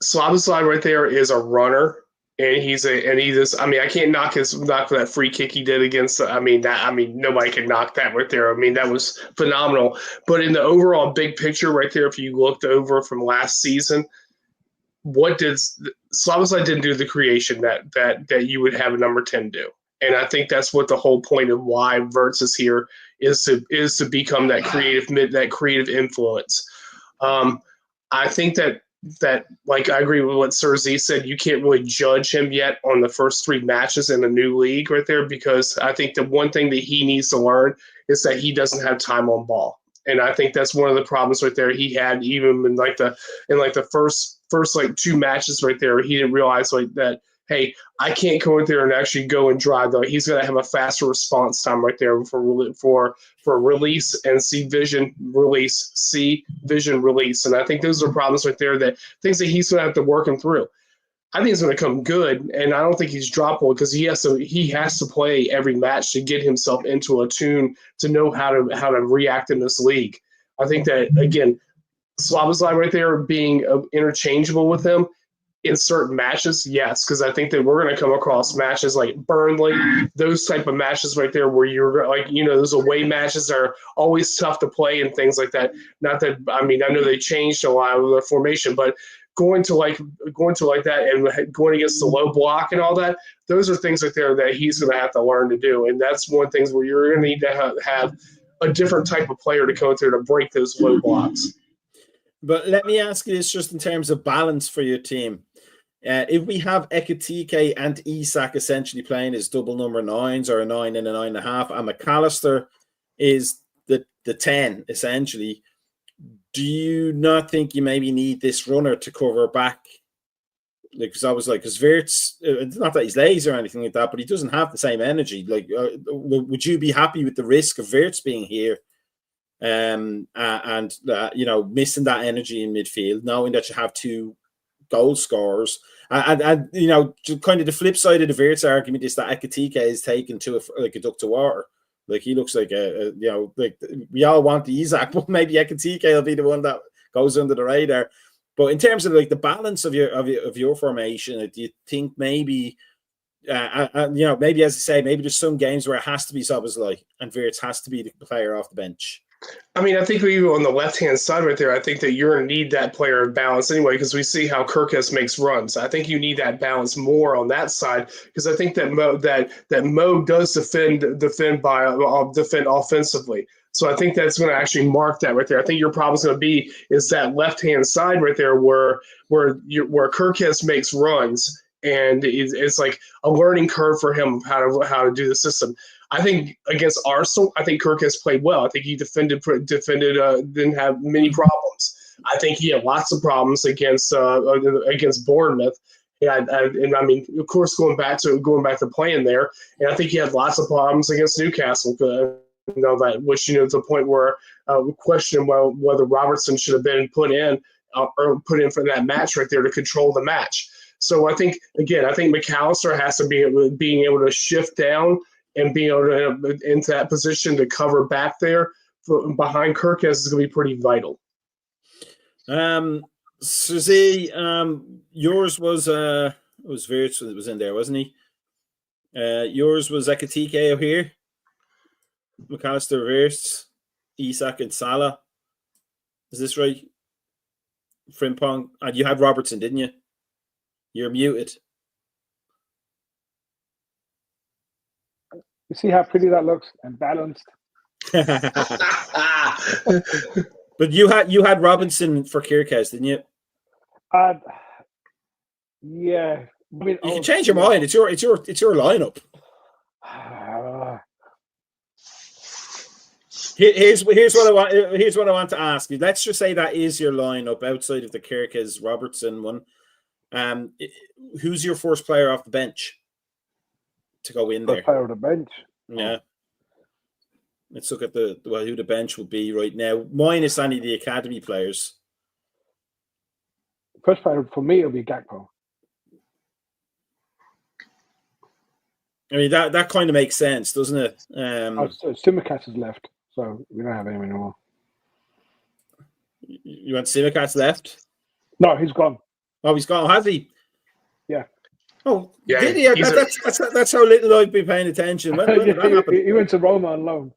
Szoboszlai right there is a runner. And I can't knock that free kick he did against. Nobody can knock that right there. That was phenomenal. But in the overall big picture, right there, if you looked over from last season, Szoboszlai didn't do the creation that you would have a number 10 do. And I think that's what the whole point of why Wirtz is here is to become that creative influence. I think that like I agree with what Sir Z said, you can't really judge him yet on the first 3 matches in the new league right there, because I think the one thing that he needs to learn is that he doesn't have time on ball. And I think that's one of the problems right there he had even in the first 2 matches right there. He didn't realize like that, hey, I can't go in there and actually go and drive though. He's going to have a faster response time right there for release and see vision release. And I think those are problems right there, that things that he's going to have to work him through. I think it's going to come good, and I don't think he's droppable because he has to play every match to get himself into a tune to know how to react in this league. I think that again, Szoboszlai right there being interchangeable with him in certain matches, yes, because I think that we're going to come across matches like Burnley, those type of matches right there where you're like, those away matches are always tough to play and things like that. Not that, I know they changed a lot of their formation, but going to like that and going against the low block and all that, those are things right there that he's going to have to learn to do. And that's one of the things where you're going to need to have a different type of player to come in there to break those low blocks. But let me ask you this just in terms of balance for your team. If we have Ekitike and Isak essentially playing as double number 9s or a 9 and a 9.5, and McAllister is the 10 essentially, do you not think you maybe need this runner to cover back? Because Wirtz, it's not that he's lazy or anything like that, but he doesn't have the same energy. Would you be happy with the risk of Wirtz being here? And missing that energy in midfield, knowing that you have 2 goal scorers, and kind of the flip side of the Wirtz argument is that Ekitike is taken to a duck to water. Like he looks like we all want the Isak, but maybe Ekitike will be the one that goes under the radar. But in terms of like the balance of your formation, do you think maybe maybe as I say, maybe there's some games where it has to be Szoboszlai and Wirtz has to be the player off the bench? I think even on the left-hand side right there, I think that you're going to need that player of balance anyway, because we see how Kirkes makes runs. I think you need that balance more on that side, because I think that Mo does defend offensively. So I think that's going to actually mark that right there. I think your problem's going to be is that left-hand side right there where Kirkes makes runs, and it's like a learning curve for him how to do the system. I think against Arsenal, I think Kirkes played well. I think he defended, didn't have many problems. I think he had lots of problems against Bournemouth. Of course, going back to playing there, and I think he had lots of problems against Newcastle. To the point where we question whether Robertson should have been put in for that match right there to control the match. So I think McAllister has to be able to shift down and being able to into that position to cover back there behind Kirkes is going to be pretty vital. Susie, yours was Virts was in there, wasn't he? Yours was Ekitike O'Here, McAllister, Virts, Isak, and Salah. Is this right? Frimpong, and you had Robertson, didn't you? You're muted. You see how pretty that looks and balanced. But you had Robinson for Kirkes, didn't you? Yeah. I mean, you can change your mind. It's your lineup. Here's what I want to ask you. Let's just say that is your lineup outside of the Kirkes Robertson one. Who's your first player off the bench to go in there? Player on the bench. Yeah. Let's look at who the bench would be right now, minus any of the academy players. First player for me will be Gakpo. I mean that kind of makes sense, doesn't it? Simicast has left, so we don't have him anymore. You want Simicast left? No, he's gone. Oh, he's gone. Has he? Yeah. Oh, yeah. Did he? That's how little I've been paying attention. When did that happen? He went to Roma on loan.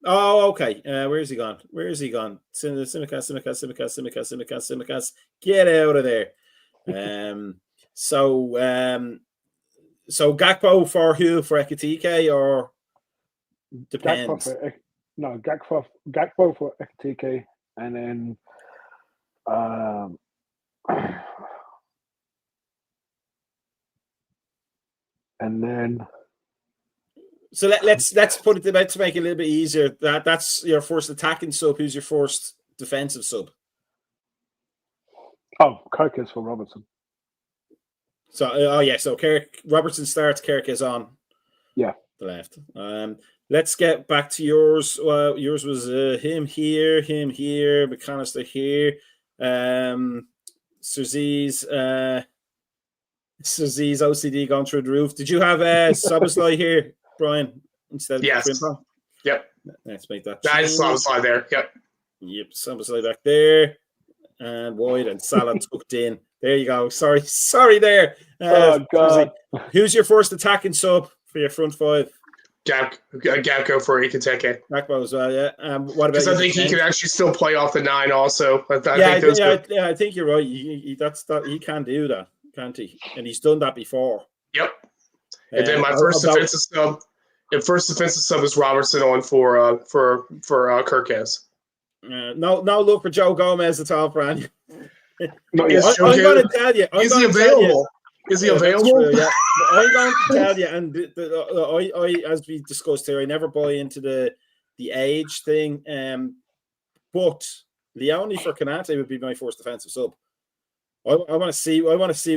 Oh, okay. Where's he gone? Simicast. Get out of there. So Gakpo for who? For Ekitike or depends? Gakpo for Ekitike, and then So let's put it to make it a little bit easier. That's your first attacking sub. Who's your first defensive sub? Oh, Kirkes for Robertson. So so Robertson starts, Kirkes on. Yeah, the left. Let's get back to yours. Yours was him here, McAllister here. Sirzi's OCD gone through the roof. Did you have Szoboszlai here, Brian, instead of Frimpong? Yep. Let's make that. Nice Szoboszlai there. Yep. Szoboszlai back there, and wide and Salah tucked in. There you go. Sorry there. Oh God. Who's your first attacking sub for your front five? Gakpo for Ekitike. Gakpo as well, yeah. What about? Because I think he could actually still play off the 9 also. I think you're right. He can do that, can't he? And he's done that before. Yep. And then my first defensive sub is Robertson on for Kirkes. No look for Joe Gomez at all, Brian. I'm going to tell you. Is he available? Is he available? True, yeah. I'm going to tell you, and I, as we discussed here, I never buy into the age thing. But Leone for Konate would be my first defensive sub. I want to see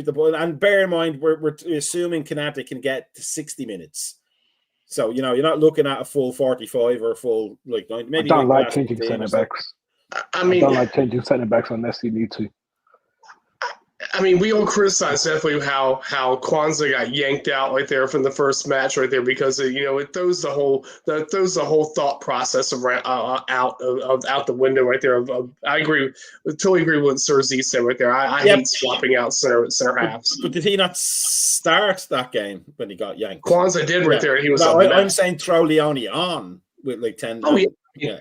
the ball, and bear in mind we're assuming Konate can get to 60 minutes. So you're not looking at a full 45 or a full like 90. Maybe I don't like changing centre backs. I don't like changing centre backs unless you need to. I mean, we all criticize definitely how Kwanzaa got yanked out right there from the first match right there because it throws the whole thought process around out the window right there. I totally agree with what Sir Z said right there. I hate swapping out center halves. But did he not start that game when he got yanked? Kwanzaa did right there. He was. No, I'm saying throw Leone on with like 10. Oh yeah.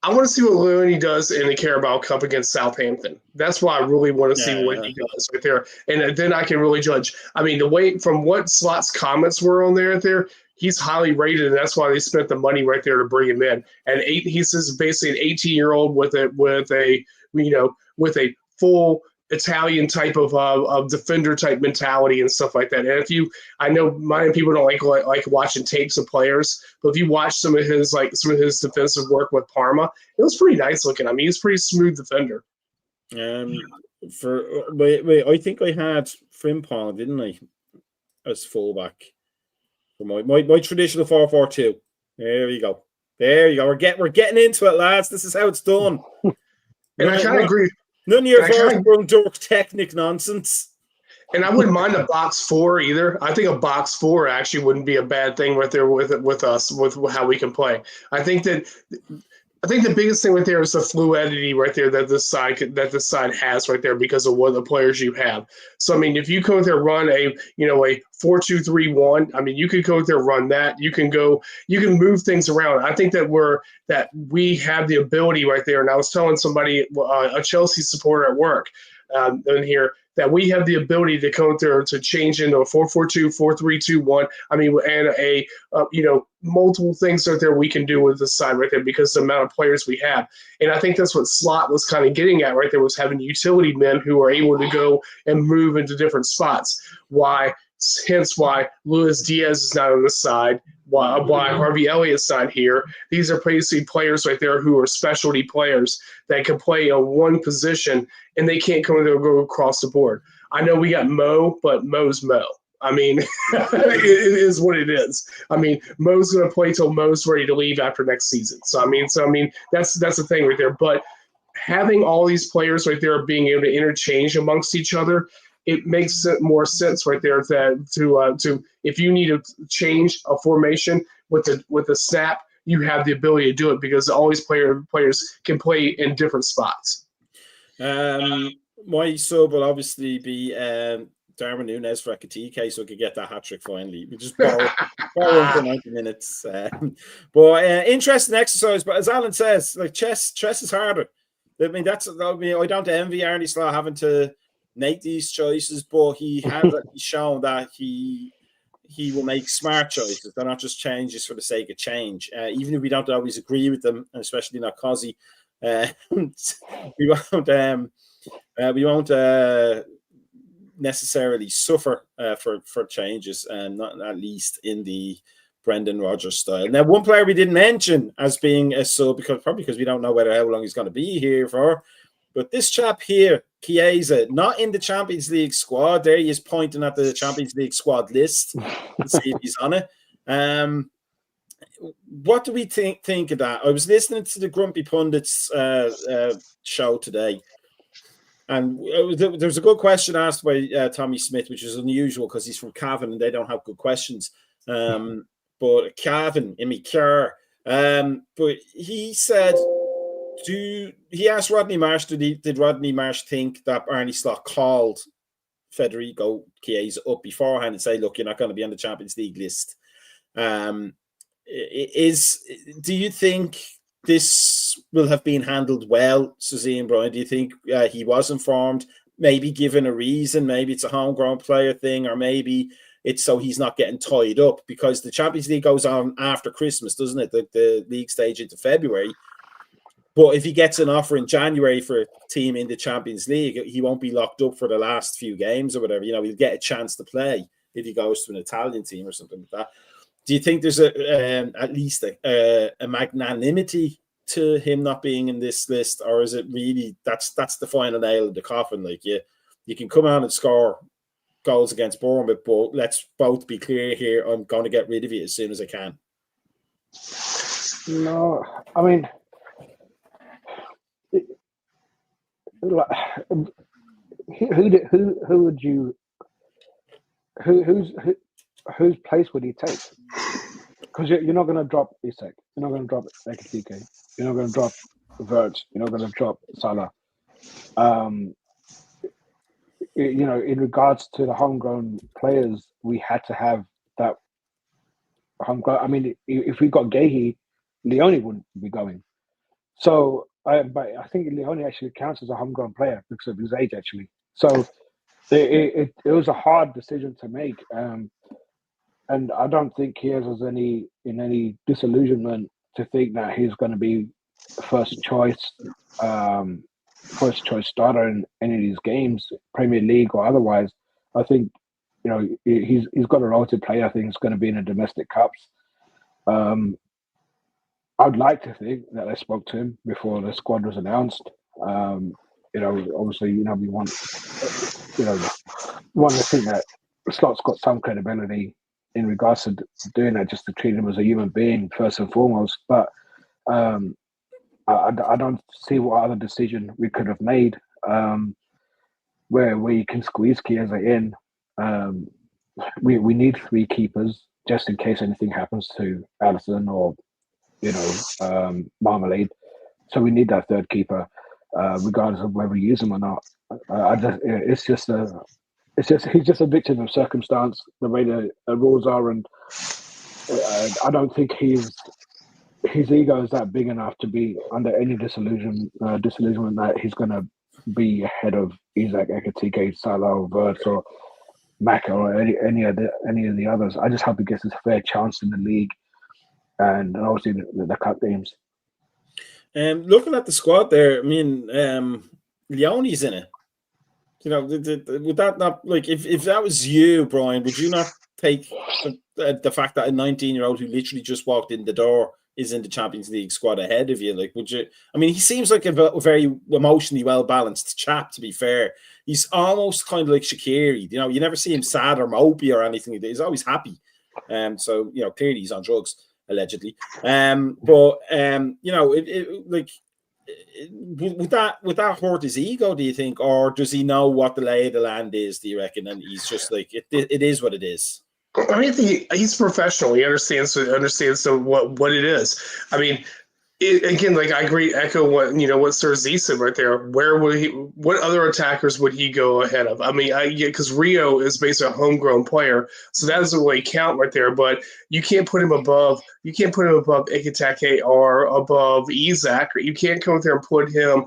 I want to see what Leone does in the Carabao Cup against Southampton. That's why I really want to see what he does right there. And then I can really judge. I mean, the way from what Slot's comments were on there, he's highly rated, and that's why they spent the money right there to bring him in. And he says basically an 18-year-old with a full Italian type of defender type mentality and stuff like that. And I know many people don't like watching tapes of players, but if you watch some of his defensive work with Parma, it was pretty nice looking. I mean, he's a pretty smooth defender. I think I had Frimpong, didn't I, as fullback for my traditional 4-4-2. There you go. We're getting into it, lads. This is how it's done. And I kind of agree. None of your Dirk technic nonsense. And I wouldn't mind a box 4 either. I think a box 4 actually wouldn't be a bad thing right there with us, with how we can play. I think the biggest thing right there is the fluidity right there that this side has right there because of what the players you have. So I mean, if you go out there run a 4-2-3-1, I mean, you could go out there run that. You can move things around. I think that we have the ability right there. And I was telling somebody, a Chelsea supporter at work, in here, that we have the ability to come out there to change into a 4-4-2, 4-3-2-1. I mean, and multiple things out there we can do with this side right there because of the amount of players we have. And I think that's what Slot was kind of getting at right there, was having utility men who are able to go and move into different spots. Hence why Luis Diaz is not on the side, why Harvey Elliott's not here. These are basically players right there who are specialty players that can play on one position, and they can't come and go across the board. I know we got Mo, but Mo's Mo. I mean, it is what it is. I mean, Mo's going to play till Mo's ready to leave after next season. So I mean, that's the thing right there. But having all these players right there being able to interchange amongst each other, it makes more sense right there to if you need to change a formation with the snap, you have the ability to do it because all these players can play in different spots. My sub will obviously be Darwin Núñez for Ekitike, so I could get that hat trick finally. We just borrow him for 90 minutes. But interesting exercise. But as Alan says, like chess is harder. I mean, I don't envy Arnie Slot having to make these choices, but he has shown that he will make smart choices. They're not just changes for the sake of change. Even if we don't always agree with them, and especially not Cozzy, we won't necessarily suffer for changes, and not at least in the Brendan Rodgers style. Now, one player we didn't mention as being a sub, because we don't know how long he's going to be here for, but this chap here, Chiesa, not in the Champions League squad. There he is pointing at the Champions League squad list to see if he's on it. What do we think of that? I was listening to the Grumpy Pundits show today, and there was a good question asked by Tommy Smith, which is unusual because he's from Cavan and they don't have good questions. But Cavan, Imi Kerr, but he said, he asked Rodney Marsh, did Rodney Marsh think that Arnie Slot called Federico Chiesa up beforehand and say, look, you're not going to be on the Champions League list? Do you think this will have been handled well, Susie and Brian? Do you think he was informed, maybe given a reason? Maybe it's a homegrown player thing, or maybe it's so he's not getting tied up, because the Champions League goes on after Christmas, doesn't it? The league stage into February. But if he gets an offer in January for a team in the Champions League, he won't be locked up for the last few games or whatever. He'll get a chance to play if he goes to an Italian team or something like that. Do you think there's at least a magnanimity to him not being in this list, or is it really that's the final nail in the coffin? Like you can come out and score goals against Bournemouth, but let's both be clear here. I'm going to get rid of you as soon as I can. No, I mean, whose place would he take? Because you're not going to drop Isak, you're not going to drop Ekitike, you're not going to drop Verts, you're not going to drop Salah. In regards to the homegrown players, we had to have that homegrown. I mean, if we got Gehi, Leone wouldn't be going. So, but I think Leone actually counts as a homegrown player because of his age, actually. So, it was a hard decision to make, and I don't think he has any disillusionment to think that he's going to be first choice starter in any of these games, Premier League or otherwise. I think he's got a role to play. I think it's going to be in the domestic cups. I'd like to think that I spoke to him before the squad was announced. Obviously, we want to think that Slot's got some credibility in regards to doing that, just to treat him as a human being first and foremost. But I don't see what other decision we could have made. where you can squeeze Chiesa in. We need 3 keepers just in case anything happens to Allison or Marmalade. So we need that 3rd keeper, regardless of whether we use him or not. He's just a victim of circumstance, the way the rules are, and I don't think his ego is that big enough to be under any disillusionment that he's going to be ahead of Isaac, Ekatike, Salah, Verts, or Macka, or any of the others. I just hope he gets his fair chance in the league and obviously the cup games. Looking at the squad there, I mean, Leone's in it. Would that not, like, if that was you, Brian, would you not take the fact that a 19-year-old who literally just walked in the door is in the Champions League squad ahead of you? Like, would you? I mean, he seems like a very emotionally well-balanced chap, to be fair. He's almost kind of like Shaqiri. You never see him sad or mopey or anything. He's always happy. So, clearly he's on drugs, allegedly. Would that hurt his ego, do you think? Or does he know what the lay of the land is, do you reckon? And he's just like, it is what it is. I mean, he's professional. He understands what it is. I mean, again, like I echo what Sir Z said right there. What other attackers would he go ahead of? I mean, because Rio is basically a homegrown player, so that doesn't really count right there. But you can't put him above Ikitake or above Isaac. Or you can't come there and put him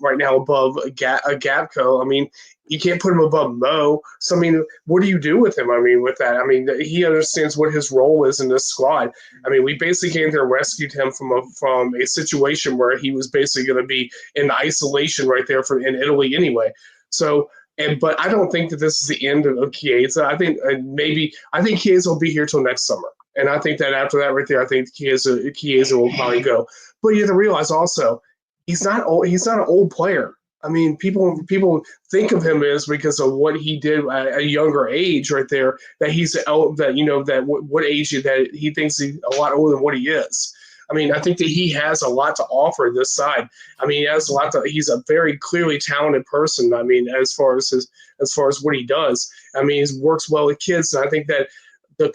right now above a Gabco. I mean, you can't put him above Mo. So, I mean, what do you do with him? I mean, with that, I mean, he understands what his role is in this squad. I mean, we basically came there and rescued him from a situation where he was basically going to be in isolation right there in Italy anyway. So, but I don't think that this is the end of Chiesa. I think Chiesa will be here till next summer. And I think that after that right there, I think Chiesa will probably go. But you have to realize also, he's not old. He's not an old player. I mean, people think of him as because of what he did at a younger age, right there. That what age that he thinks he's a lot older than what he is. I mean, I think that he has a lot to offer this side. I mean, he has a lot to. He's a very clearly talented person. I mean, as far as what he does. I mean, he works well with kids, and I think that the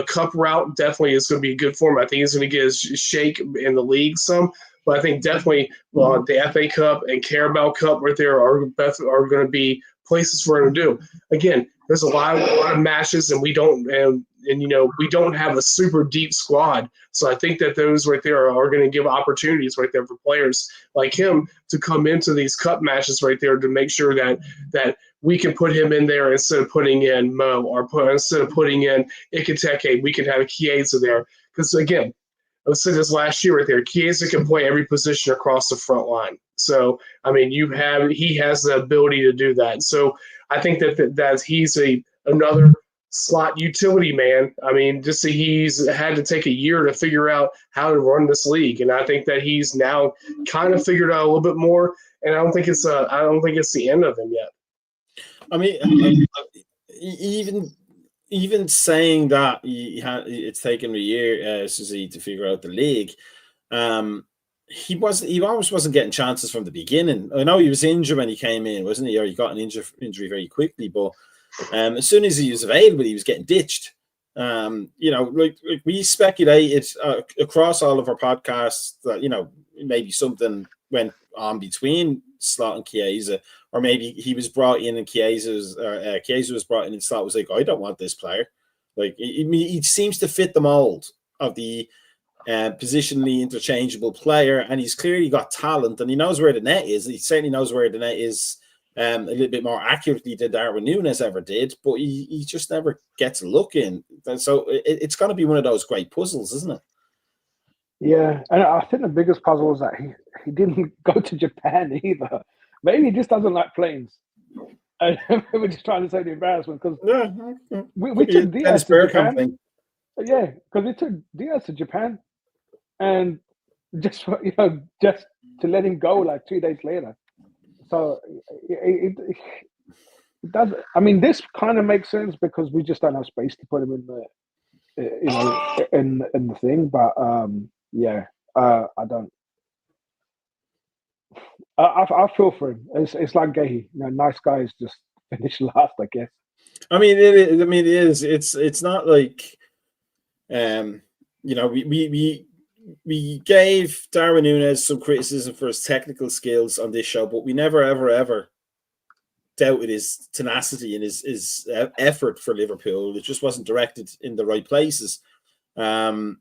cup route definitely is going to be good for him. I think he's going to get his shake in the league some. But I think definitely the FA Cup and Carabao Cup right there are going to be places for him to do. Again, there's a lot of matches, and we don't have a super deep squad. So I think that those right there are going to give opportunities right there for players like him to come into these cup matches right there to make sure that we can put him in there instead of putting in Mo, or instead of putting in Ikiteke, we can have Chiesa there. Because again, I said this last year right there, Chiesa can play every position across the front line. So, I mean, he has the ability to do that. So I think that he's another slot utility man. I mean, just he's had to take a year to figure out how to run this league. And I think that he's now kind of figured out a little bit more. And I don't think it's the end of him yet. I mean, even saying that it's taken a year, Susie, to figure out the league, he almost wasn't getting chances from the beginning. I know he was injured when he came in, wasn't he? Or he got an injury very quickly, but as soon as he was available, he was getting ditched. Like we speculated across all of our podcasts that maybe something went on between Slot and Chiesa, or maybe he was brought in and Chiesa was brought in and Slot was like, I don't want this player. Like he seems to fit the mold of the positionally interchangeable player, and he's clearly got talent, and he knows where the net is. He certainly knows where the net is a little bit more accurately than Darwin Núñez ever did, but he just never gets a look in. And so it's going to be one of those great puzzles, isn't it? Yeah, and I think the biggest puzzle is that he didn't go to Japan either. Maybe he just doesn't like planes. And we're just trying to say the embarrassment because we took Diaz to Japan. Yeah, because we took Diaz to Japan, and just to let him go like 2 days later. So it does. I mean, this kind of makes sense because we just don't have space to put him in the in the thing. But I don't. I feel for him. It's like Gahey. Nice guys just finish last, I guess. I mean, it is. It's not like, we gave Darwin Núñez some criticism for his technical skills on this show, but we never, ever doubted his tenacity and his effort for Liverpool. It just wasn't directed in the right places. And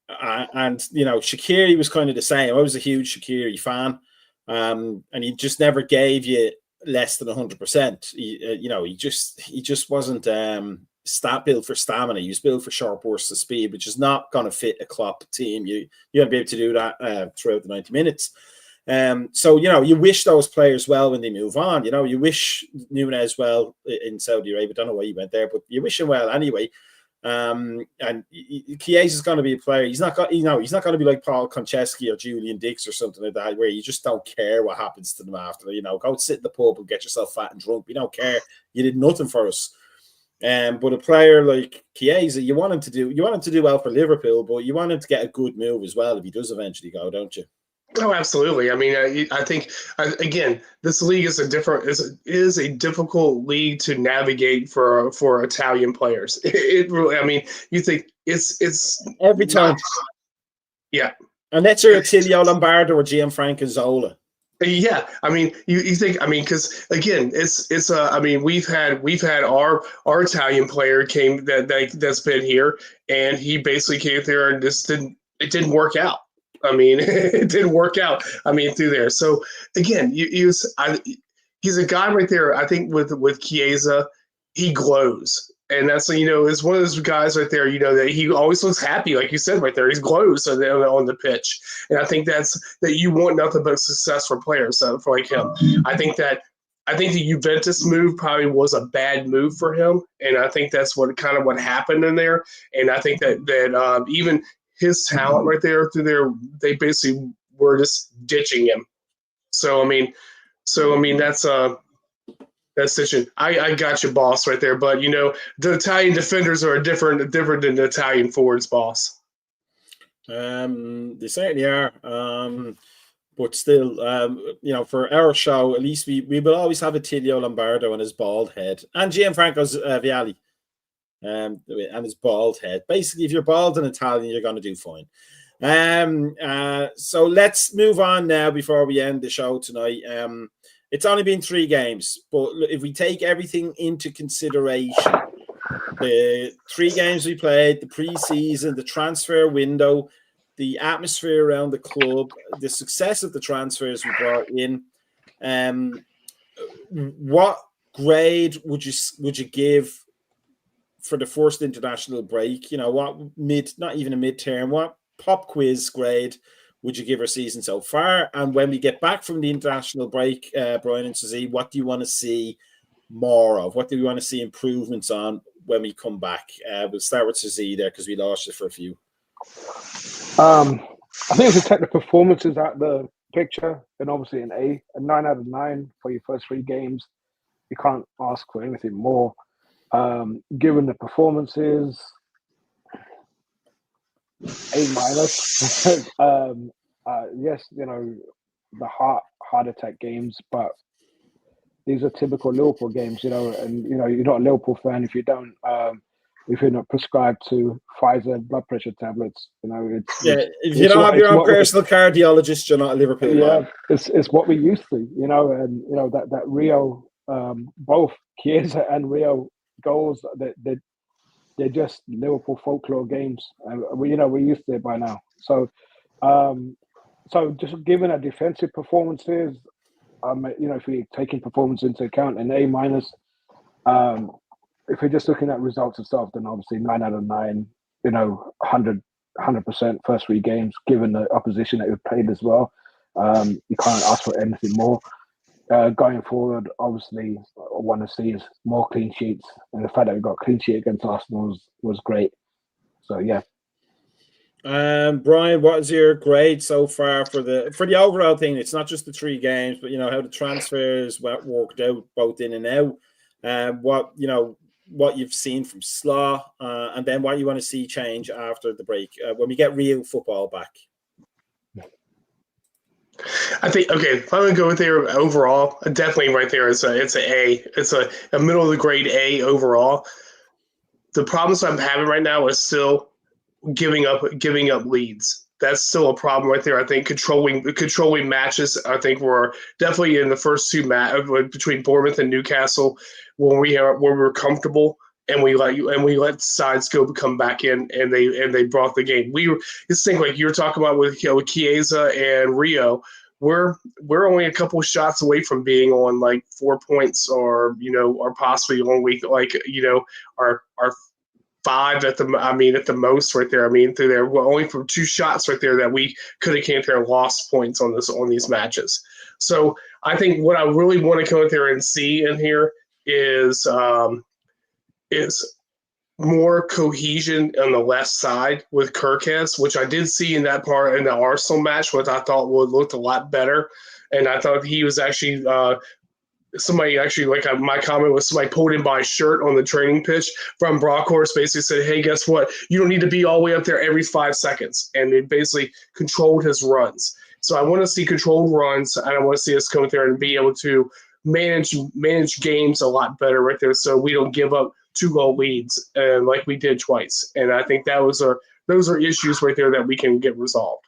Shaqiri was kind of the same. I was a huge Shaqiri fan, and he just never gave you less than 100%. He just wasn't built for stamina. He was built for sharp bursts of speed, which is not going to fit a Klopp team. You got to be able to do that throughout the 90 minutes. So you wish those players well when they move on. You wish Núñez well in Saudi Arabia. I don't know why he went there, but you wish him well anyway. And Chiesa is going to be a player. He's not going to be like Paul Konchesky or Julian Dix or something like that, where you just don't care what happens to them after. Go sit in the pub and get yourself fat and drunk. We don't care. You did nothing for us. But a player like Chiesa, you want him to do well for Liverpool, but you want him to get a good move as well if he does eventually go, don't you? Oh, absolutely. I mean, I think again, this league is a difficult league to navigate for Italian players. It really, I mean, you think it's every time, yeah. Unless you're Attilio Lombardo or Gianfranco Zola. Yeah, I mean, you think, I mean, because again, it's I mean, we've had our Italian player that's been here, and he basically came there and it didn't work out. I mean, it didn't work out. I mean, through there. So again, he's a guy right there. I think with Chiesa, he glows, and that's it's one of those guys right there. That he always looks happy, like you said right there. He glows on the pitch, and I think that you want nothing but success for players for like him. I think the Juventus move probably was a bad move for him, and I think that's what happened in there. And I think that even his talent right there they basically were just ditching him. So I mean that's it. I got you, boss, right there. But the Italian defenders are different than the Italian forwards, boss. They certainly are. But still, for our show, at least we will always have Attilio Lombardo and his bald head, and Gianfranco Vialli. And his bald head. Basically, if you're bald and Italian, you're going to do fine. So let's move on now before we end the show tonight. It's only been 3 games, but if we take everything into consideration, the 3 games we played, the pre-season, the transfer window, the atmosphere around the club, the success of the transfers we brought in, what grade would you give for the first international break? What not even a midterm, what pop quiz grade would you give our season so far? And when we get back from the international break, Brian and Suzy, what do you want to see more of? What do we want to see improvements on when we come back? We'll start with Suzy there because we lost you for a few. I think if you take the performances out the picture, then obviously a 9 out of 9 for your first 3 games. You can't ask for anything more. Given the performances, A-. Yes, the heart attack games, but these are typical Liverpool games, and you're not a Liverpool fan if you don't if you're not prescribed to Pfizer blood pressure tablets. If you don't have your own personal cardiologist, you're not a Liverpool fan. It's what we used to, and that Rio, both Chiesa and Rio goals, they're just Liverpool folklore games. We're used to it by now. So just given our defensive performances, if we're taking performance into account, an A-. If we're just looking at results itself, then obviously 9 out of 9, 100% first 3 games, given the opposition that we've played as well. You can't ask for anything more. Going forward, obviously, I want to see is more clean sheets, and the fact that we got a clean sheet against Arsenal was great. So yeah. Brian, what is your grade so far for the overall thing? It's not just the 3 games, but how the transfers worked out both in and out. What you've seen from Slaw, and then what you want to see change after the break when we get real football back. I think if I'm gonna go with there overall, definitely right there. It's a A. It's a middle of the grade A overall. The problems I'm having right now is still giving up leads. That's still a problem right there. I think controlling matches. I think we're definitely in the first two between Bournemouth and Newcastle when we're comfortable and we let sides come back in and they brought the game. We just think like you're talking about with Chiesa and Rio. We're only a couple of shots away from being on like 4 points or possibly on week our 5 at the most right there. Through there, we're only from 2 shots right there that we could have came there and lost points on these matches. So I think what I really want to come out there and see in here is more cohesion on the left side with Kirkes, which I did see in that part in the Arsenal match, which I thought looked a lot better. And I thought he was actually somebody actually, my comment was somebody pulled him by his shirt on the training pitch from Brockhorst, basically said, hey, guess what? You don't need to be all the way up there every 5 seconds. And it basically controlled his runs. So I want to see controlled runs, and I want to see us come up there and be able to manage games a lot better right there so we don't give up 2-goal leads like we did twice. And I think those are issues right there that we can get resolved.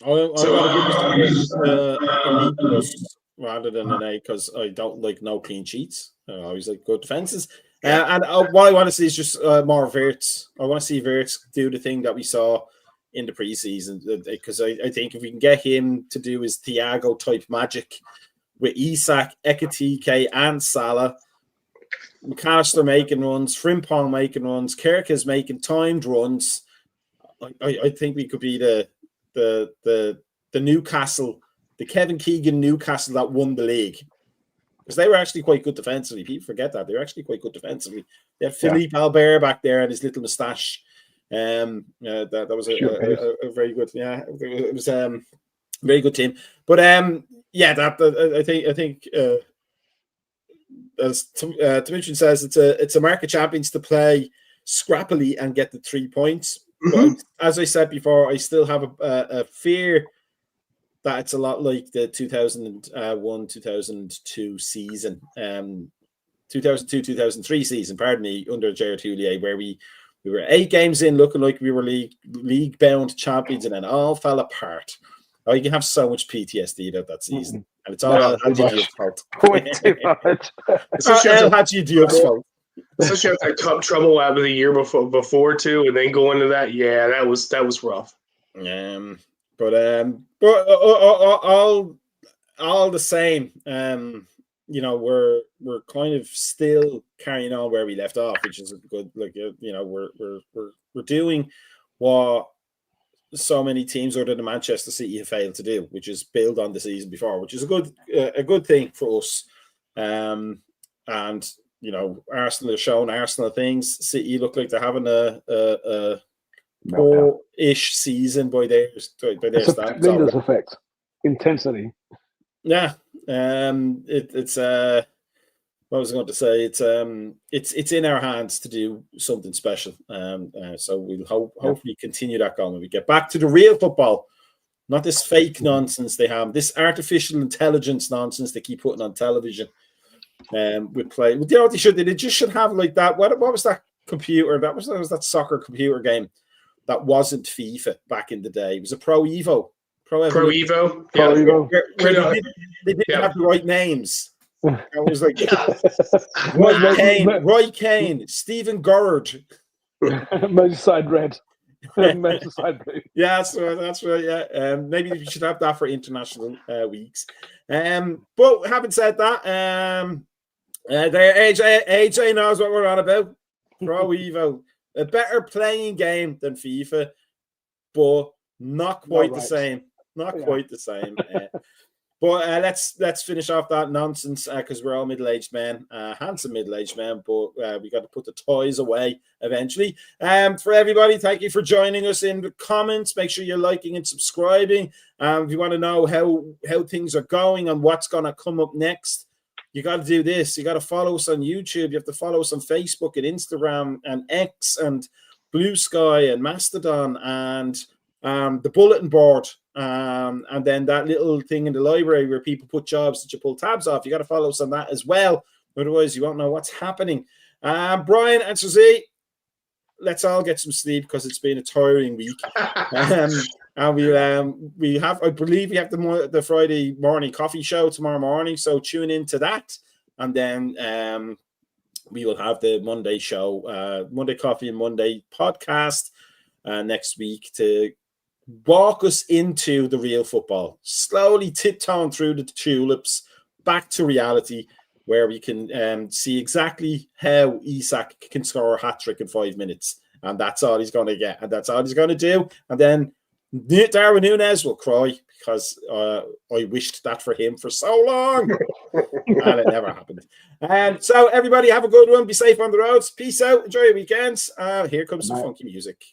I'm going to give this a B plus rather than an A because I don't like no clean sheets. I always like good defenses. And what I want to see is just more Wirtz. I want to see Wirtz do the thing that we saw in the preseason because I think if we can get him to do his Thiago type magic with Isak, Ekitike, and Salah, McAllister making runs, Frimpong making runs, Kirk is making timed runs. I think we could be the Newcastle, the Kevin Keegan Newcastle that won the league. Because they were actually quite good defensively. People forget that. They were actually quite good defensively. They had Philippe Albert back there and his little moustache. That was a very good, it was a very good team. But I think as Dimitri says, it's a market champions to play scrappily and get the 3 points. Mm-hmm. But as I said before, I still have a fear that it's a lot like the 2001-2002 season, 2002-2003 season, pardon me, under Gerard Houllier, where we were 8 games in looking like we were league bound champions and then all fell apart. Oh, you can have so much PTSD about that season. And it's all El Hadji Diop's fault. It's El Hadji Diop's fault. Especially after that cup trouble out of the year before too, and then go into that. Yeah, that was rough. But all the same, we're kind of still carrying on where we left off, which is good. Like we're doing what so many teams other than Manchester City have failed to do, which is build on the season before, which is a good thing for us. And Arsenal have shown Arsenal things. City look like they're having a poor-ish season by their standards. Tremendous effect, intensity. Yeah, it's what was I going to say? It's in our hands to do something special. So we'll hopefully continue that going when we get back to the real football, not this fake nonsense they have, this artificial intelligence nonsense they keep putting on television. We play. You know what they should do? They just should have like that. What was that computer? That was that soccer computer game that wasn't FIFA back in the day. It was a Pro Evo. Pro Evo. Where they didn't have the right names. I was like, Roy Kane, Stephen Gerrard, Merseyside Red. Merseyside Blue. Yeah, that's right. Yeah, maybe we should have that for international weeks. But having said that, AJ knows what we're on about. Pro Evo, a better playing game than FIFA, but not quite the same. Not quite the same. But let's finish off that nonsense because we're all middle-aged men, handsome middle-aged men, but we got to put the toys away eventually. For everybody, thank you for joining us in the comments. Make sure you're liking and subscribing. If you want to know how things are going and what's going to come up next, you got to do this. You got to follow us on YouTube. You have to follow us on Facebook and Instagram and X and Blue Sky and Mastodon and the bulletin board, and then that little thing in the library where people put jobs that you pull tabs off. You got to follow us on that as well. Otherwise, you won't know what's happening. Brian and Susie, let's all get some sleep because it's been a tiring week. And we have, I believe, we have the Friday morning coffee show tomorrow morning. So tune into that, and then we will have the Monday show, Monday coffee and Monday podcast next week to walk us into the real football, slowly tiptoeing through the tulips back to reality, where we can see exactly how Isak can score a hat-trick in 5 minutes. And that's all he's going to get. And that's all he's going to do. And then Darwin Núñez will cry because I wished that for him for so long. And it never happened. So everybody have a good one. Be safe on the roads. Peace out. Enjoy your weekends. Here comes some funky music.